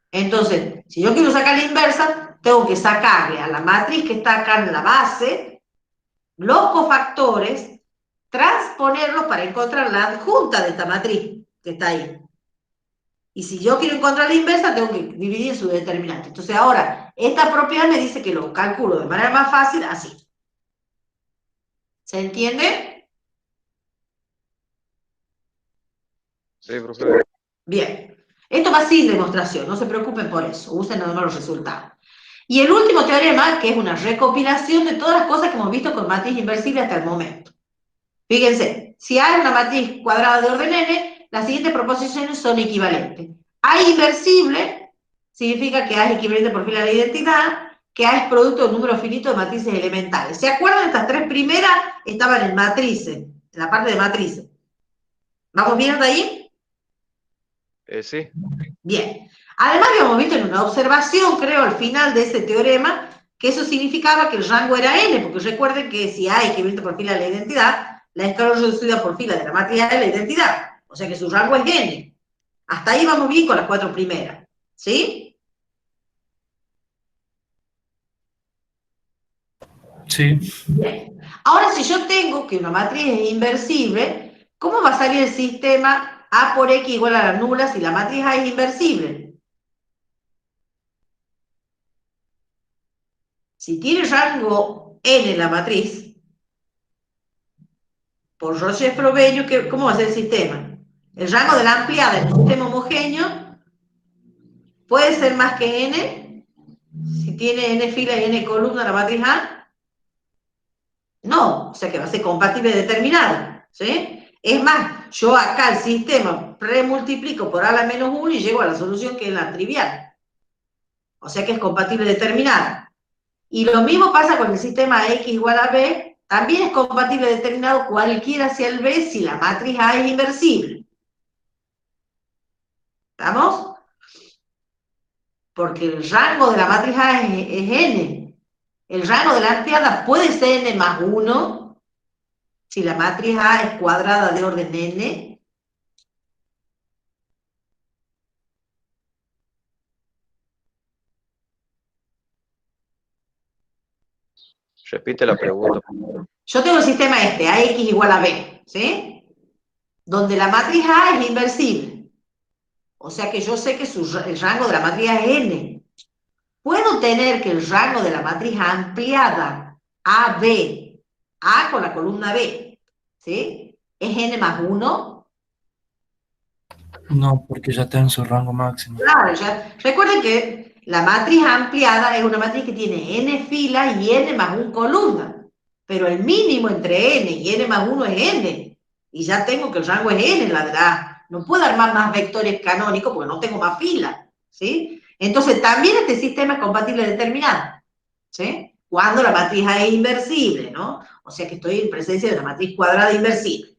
Entonces, si yo quiero sacar la inversa, tengo que sacarle a la matriz que está acá en la base los cofactores, transponerlos para encontrar la adjunta de esta matriz que está ahí. Y si yo quiero encontrar la inversa, tengo que dividir su determinante. Entonces ahora, esta propiedad me dice que lo calculo de manera más fácil así. ¿Se entiende? Sí, profesor. Bien. Esto va sin demostración, no se preocupen por eso, usen nada más los resultados. Y el último teorema, que es una recopilación de todas las cosas que hemos visto con matriz inversible hasta el momento. Fíjense, si A es una matriz cuadrada de orden n, las siguientes proposiciones son equivalentes. A inversible significa que A es equivalente por fila de la identidad, que A es producto de un número finito de matrices elementales. ¿Se acuerdan? Estas tres primeras estaban en matrices, en la parte de matrices. ¿Vamos bien hasta ahí? Sí. Bien. Además, habíamos visto en una observación, creo, al final de ese teorema, que eso significaba que el rango era n, porque recuerden que si A es equivalente por fila de la identidad, la escala reducida por fila de la matriz A es la identidad. O sea que su rango es n. Hasta ahí vamos bien con las cuatro primeras. ¿Sí? Sí. Bien. Ahora, si yo tengo que una matriz es inversible, ¿cómo va a salir el sistema A por X igual a la nula si la matriz A es inversible? Si tiene rango n la matriz, por Roche-Frobenius, ¿cómo va a ser el sistema? El rango de la ampliada en un sistema homogéneo puede ser más que n, si tiene n fila y n columna la matriz A. No, o sea que va a ser compatible determinado, ¿sí? Es más, yo acá el sistema premultiplico por A a la menos 1 y llego a la solución que es la trivial. O sea que es compatible determinado. Y lo mismo pasa con el sistema X igual a B, también es compatible determinado cualquiera sea el B si la matriz A es inversible. ¿Estamos? Porque el rango de la matriz A es n. El rango de la ampliada puede ser n más 1 si la matriz A es cuadrada de orden n. Repite la pregunta. Yo tengo el sistema AX igual a B, ¿sí? Donde la matriz A es inversible. O sea que yo sé que el rango de la matriz A es n. Puedo tener que el rango de la matriz ampliada AB, A con la columna B, ¿sí? ¿Es n más 1? No, porque ya está en su rango máximo. Claro, ya. Recuerden que la matriz ampliada es una matriz que tiene n filas y n más 1 columna. Pero el mínimo entre n y n más 1 es n. Y ya tengo que el rango es n, no puedo armar más vectores canónicos porque no tengo más fila, ¿sí? Entonces también este sistema es compatible determinado, ¿sí? Cuando la matriz A es inversible, ¿no? O sea que estoy en presencia de una matriz cuadrada inversible.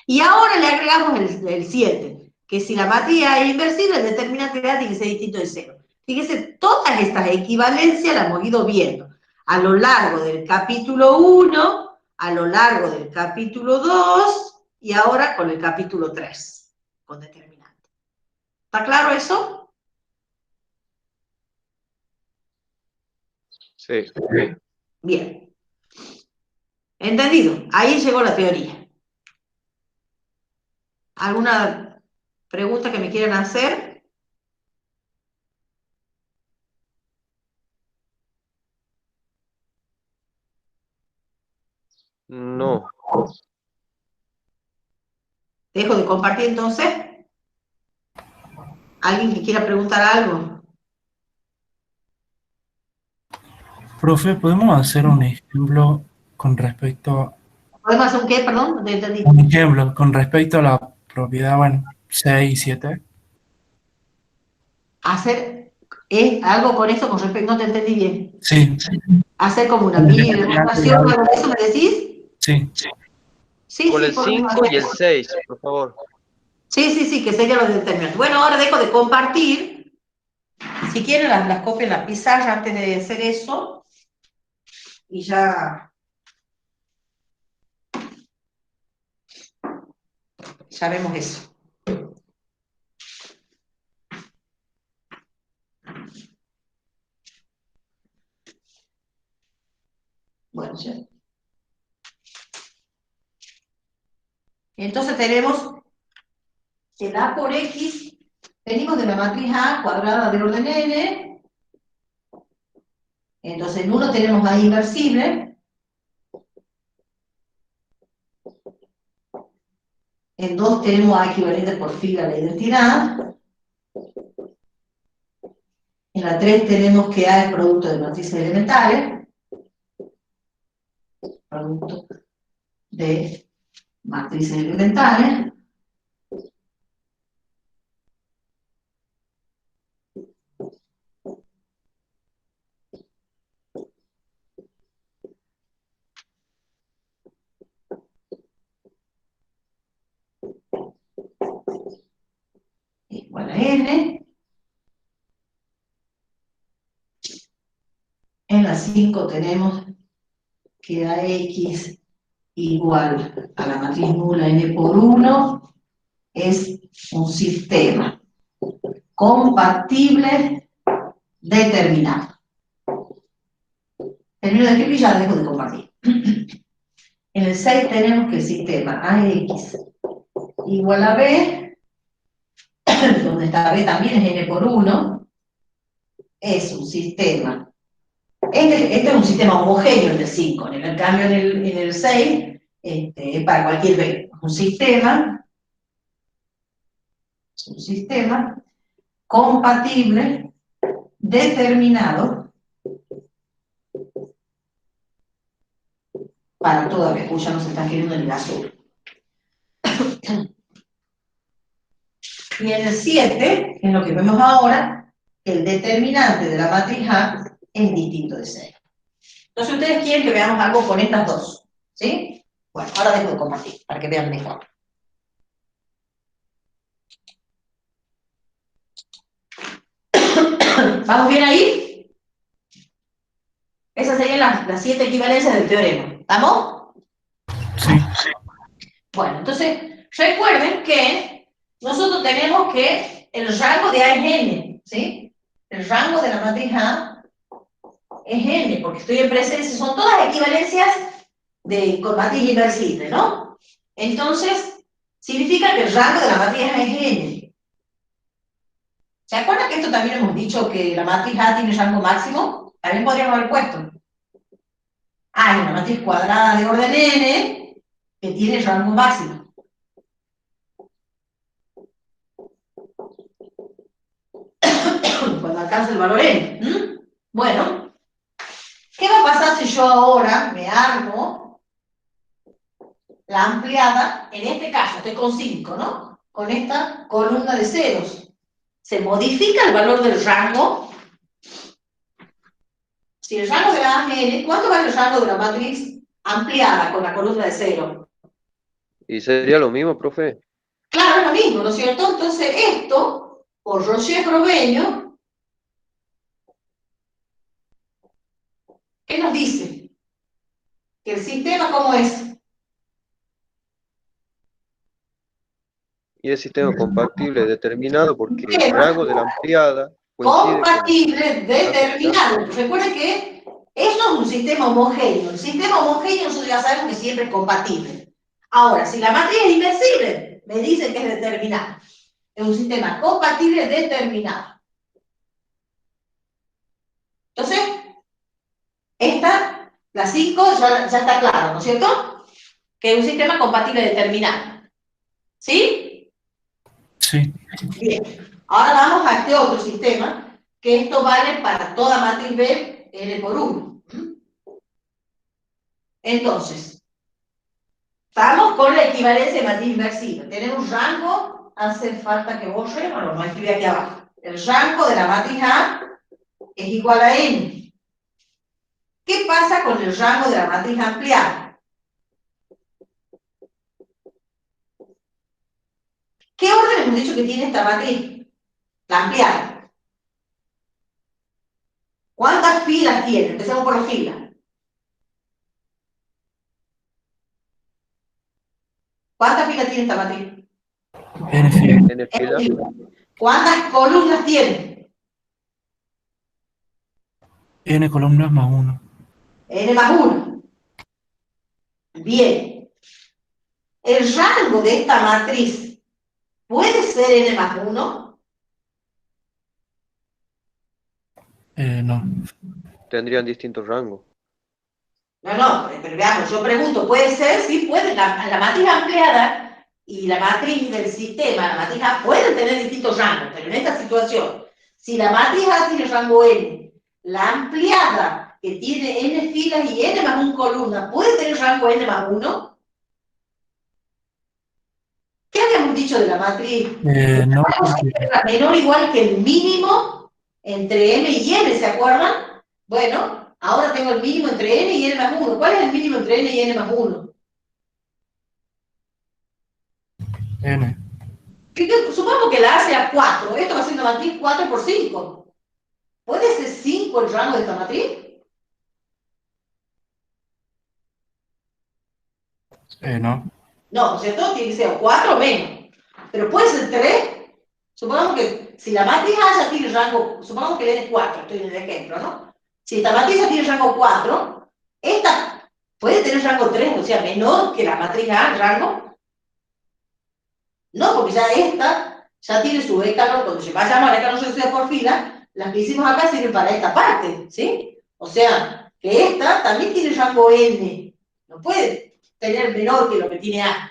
Y ahora le agregamos el 7, que si la matriz A es inversible, el determinante de A tiene que ser distinto de 0. Fíjense, todas estas equivalencias las hemos ido viendo a lo largo del capítulo 1, a lo largo del capítulo 2 y ahora con el capítulo 3, con determinante. ¿Está claro eso? Sí. Bien. ¿Entendido? Ahí llegó la teoría. ¿Alguna pregunta que me quieran hacer? No. ¿Dejo de compartir entonces? ¿Alguien que quiera preguntar algo? Profe, ¿podemos hacer un ejemplo con respecto ¿Podemos hacer un qué? Perdón, no te entendí. un ejemplo con respecto a la propiedad, bueno, 6 y 7? Hacer algo con esto con respecto, no te entendí bien. Sí, Hacer como una con el mini determinante de demostración, A. algo de eso, ¿me decís? Sí, Sí, Con sí, el podemos 5 hacer y el eso. 6, por favor. Sí, sí, sí, que sería lo determinante. Bueno, ahora dejo de compartir. Si quieren, las copio en la pizarra antes de hacer eso. Y ya vemos eso. Bueno, ya. Entonces tenemos el A por X, venimos de la matriz A cuadrada de orden n. Entonces en 1 tenemos A inversible. En 2 tenemos A equivalente por fila a la identidad. En la 3 tenemos que A es producto de matrices elementales. Producto de matrices elementales. Igual a n. En la 5 tenemos que AX igual a la matriz nula n por 1 es un sistema compatible determinado. Termino de escribir y ya dejo de compartir. En el 6 tenemos que el sistema AX igual a B, donde está B también es n por 1, es un sistema. Este es un sistema homogéneo en el 5, en el cambio en el 6, para cualquier B. Un sistema compatible determinado para toda B. Ya nos está escribiendo en el azul. Y en el 7, en lo que vemos ahora, el determinante de la matriz A es distinto de 0. Entonces ustedes quieren que veamos algo con estas dos, ¿sí? Bueno, ahora dejo de compartir para que vean mejor. ¿Vamos bien ahí? Esas serían las 7 equivalencias del teorema. ¿Estamos? sí. Bueno, entonces recuerden que nosotros tenemos que el rango de A es n, ¿sí? El rango de la matriz A es n, porque estoy en presencia, son todas equivalencias con matriz inversible, ¿no? Entonces, significa que el rango de la matriz A es n. ¿Se acuerdan que esto también hemos dicho que la matriz A tiene rango máximo? También podríamos haber puesto. Hay una matriz cuadrada de orden n que tiene rango máximo. Cuando alcanza el valor n. Bueno, ¿qué va a pasar si yo ahora me armo la ampliada? En este caso estoy con 5, ¿no? con esta columna de ceros. Se modifica el valor del rango. Si el rango de la A es n, ¿cuánto vale el rango de la matriz ampliada con la columna de cero? ¿Y sería lo mismo, profe? Claro, es lo mismo, ¿no es cierto? Entonces esto, por Roger-Groveño, ¿qué nos dice? Que el sistema, ¿cómo es? Y el sistema compatible determinado porque el Sistema rango de la ampliada coincide con compatible determinado. Recuerden que esto es un sistema homogéneo. El sistema homogéneo nosotros ya sabemos que siempre es compatible. Ahora, si la matriz es inversible, me dicen que es determinado. Es un sistema compatible determinado. Entonces, esta, la 5, ya está claro, ¿no es cierto? Que es un sistema compatible determinado. ¿Sí? Sí. Bien. Ahora vamos a este otro sistema, que esto vale para toda matriz B, n por 1. Entonces, vamos con la equivalencia de matriz inversiva. Tenemos rango, hace falta que borre, bueno, lo escribí aquí abajo. El rango de la matriz A es igual a n. ¿Qué pasa con el rango de la matriz ampliada? ¿Qué orden hemos dicho que tiene esta matriz? La ampliada. ¿Cuántas filas tiene? Empecemos por las filas. ¿Cuántas filas tiene esta matriz? N fila. n fila. ¿Cuántas columnas tiene? N columnas más 1. N más 1. Bien. El rango de esta matriz puede ser N más 1. No. Tendrían distintos rangos. No, pero veamos, yo pregunto, ¿puede ser? Sí, puede. La matriz ampliada y la matriz del sistema, la matriz A, pueden tener distintos rangos, pero en esta situación, si la matriz A tiene rango N, la ampliada, que tiene N filas y N más 1 columna, ¿puede tener rango N más 1? ¿Qué habíamos dicho de la matriz? No, Menor o igual que el mínimo entre M y N, ¿se acuerdan? Bueno, ahora tengo el mínimo entre N y N más 1. ¿Cuál es el mínimo entre N y N más 1? N. Supongamos que la A sea 4. Esto va a ser una matriz 4 por 5. ¿Puede ser 5 el rango de esta matriz? No. No, ¿cierto? Tiene que ser 4 o menos. Pero puede ser 3. Supongamos que si la matriz A ya tiene rango, supongamos que le es 4, estoy en el ejemplo, ¿no? Si esta matriz ya tiene rango 4, esta puede tener rango 3, o sea, menor que la matriz A, rango. No, porque ya esta ya tiene su écalo, cuando se vayamos al écalo sucesivo por fila, las que hicimos acá sirven para esta parte, ¿sí? O sea, que esta también tiene rango N, no puede tener menor que lo que tiene A.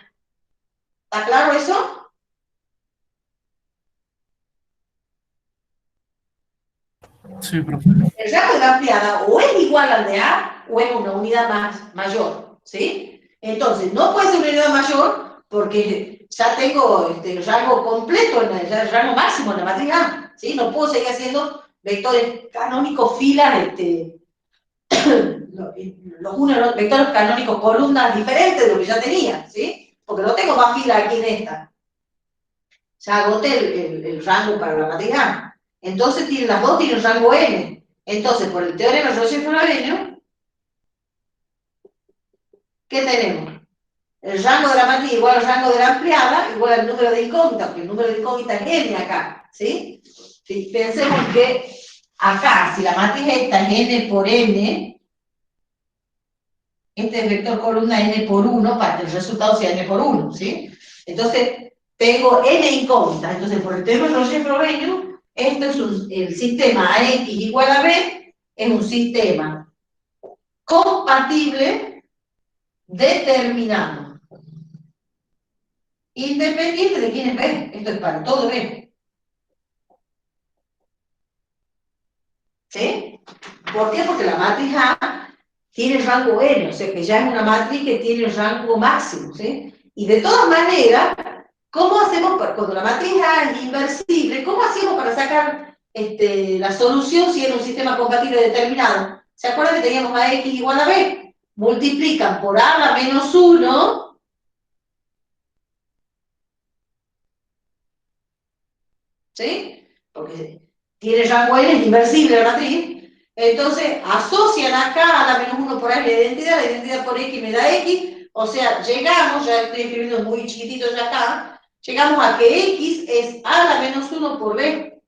¿Está claro eso? Sí, profe. El rango de la ampliada o es igual al de A o es una unidad mayor, ¿sí? Entonces, no puede ser una unidad mayor porque ya tengo el rango completo, el rango máximo en la matriz A, ¿sí? No puedo seguir haciendo vectores canónicos filas, los vectores canónicos columnas diferentes de lo que ya tenía, ¿sí? Porque no tengo más filas aquí en esta. Ya agoté el rango para la matriz A. Entonces, las dos tienen rango N. Entonces, por el teorema de Roger-Groveño, ¿qué tenemos? El rango de la matriz igual al rango de la ampliada, igual al número de incógnitas, porque el número de incógnitas es n acá, ¿sí? Si pensemos que acá, si la matriz esta es n por n, este es vector columna n por 1, para que el resultado sea n por 1, ¿sí? Entonces, tengo n incógnitas. Entonces, por el teorema de Roger-Groveño, este es el sistema AX igual a B, es un sistema compatible determinado, independiente de quién es B. Esto es para todo B. ¿Sí? ¿Por qué? Porque la matriz A tiene rango N, o sea que ya es una matriz que tiene rango máximo, ¿sí? Y de todas maneras, ¿Cómo hacemos cuando la matriz A es inversible? ¿Cómo hacemos para sacar la solución si es un sistema compatible determinado? ¿Se acuerdan que teníamos a X igual a B? Multiplican por A a la menos 1. ¿Sí? Porque tiene rango N, es inversible la matriz. Entonces, asocian acá a la menos 1 por A la identidad por X me da X. O sea, llegamos, ya estoy escribiendo muy chiquitito ya acá, llegamos a que X es A a la menos 1 por B.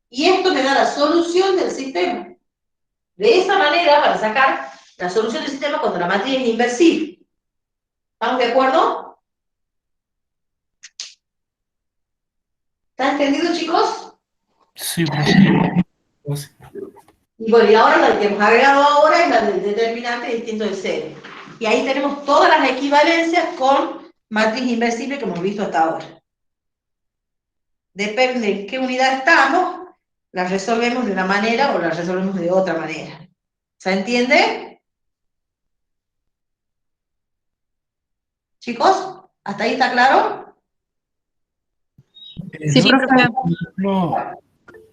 Y esto me da la solución del sistema. De esa manera, para sacar la solución del sistema cuando la matriz es inversible. ¿Estamos de acuerdo? ¿Está entendido, chicos? Sí, profe. Y bueno, y ahora la que hemos agregado ahora es la del determinante distinto de cero. Y ahí tenemos todas las equivalencias con matriz inversible que hemos visto hasta ahora. Depende en qué unidad estamos, las resolvemos de una manera o las resolvemos de otra manera. ¿Se entiende? Chicos, ¿hasta ahí está claro? Sí, Yo, profe. por ejemplo,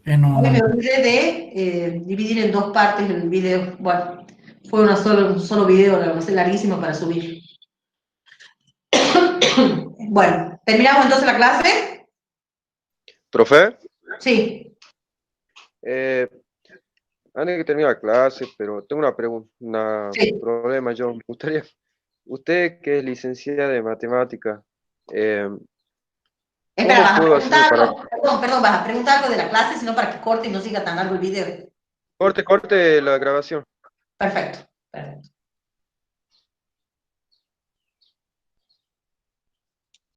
en Hoy me un... olvidé de dividir en dos partes el video. Bueno, fue un solo video, lo que larguísimo para subir. Bueno, ¿terminamos entonces la clase? ¿Profe? Sí. Antes que termine la clase, pero tengo una pregunta, Sí. un problema. Yo me gustaría, usted que es licenciada de matemática, Espera, vas a puedo hacer preguntar para algo, perdón, vas a preguntar algo de la clase, sino para que corte y no siga tan largo el video. corte la grabación? Perfecto, perfecto.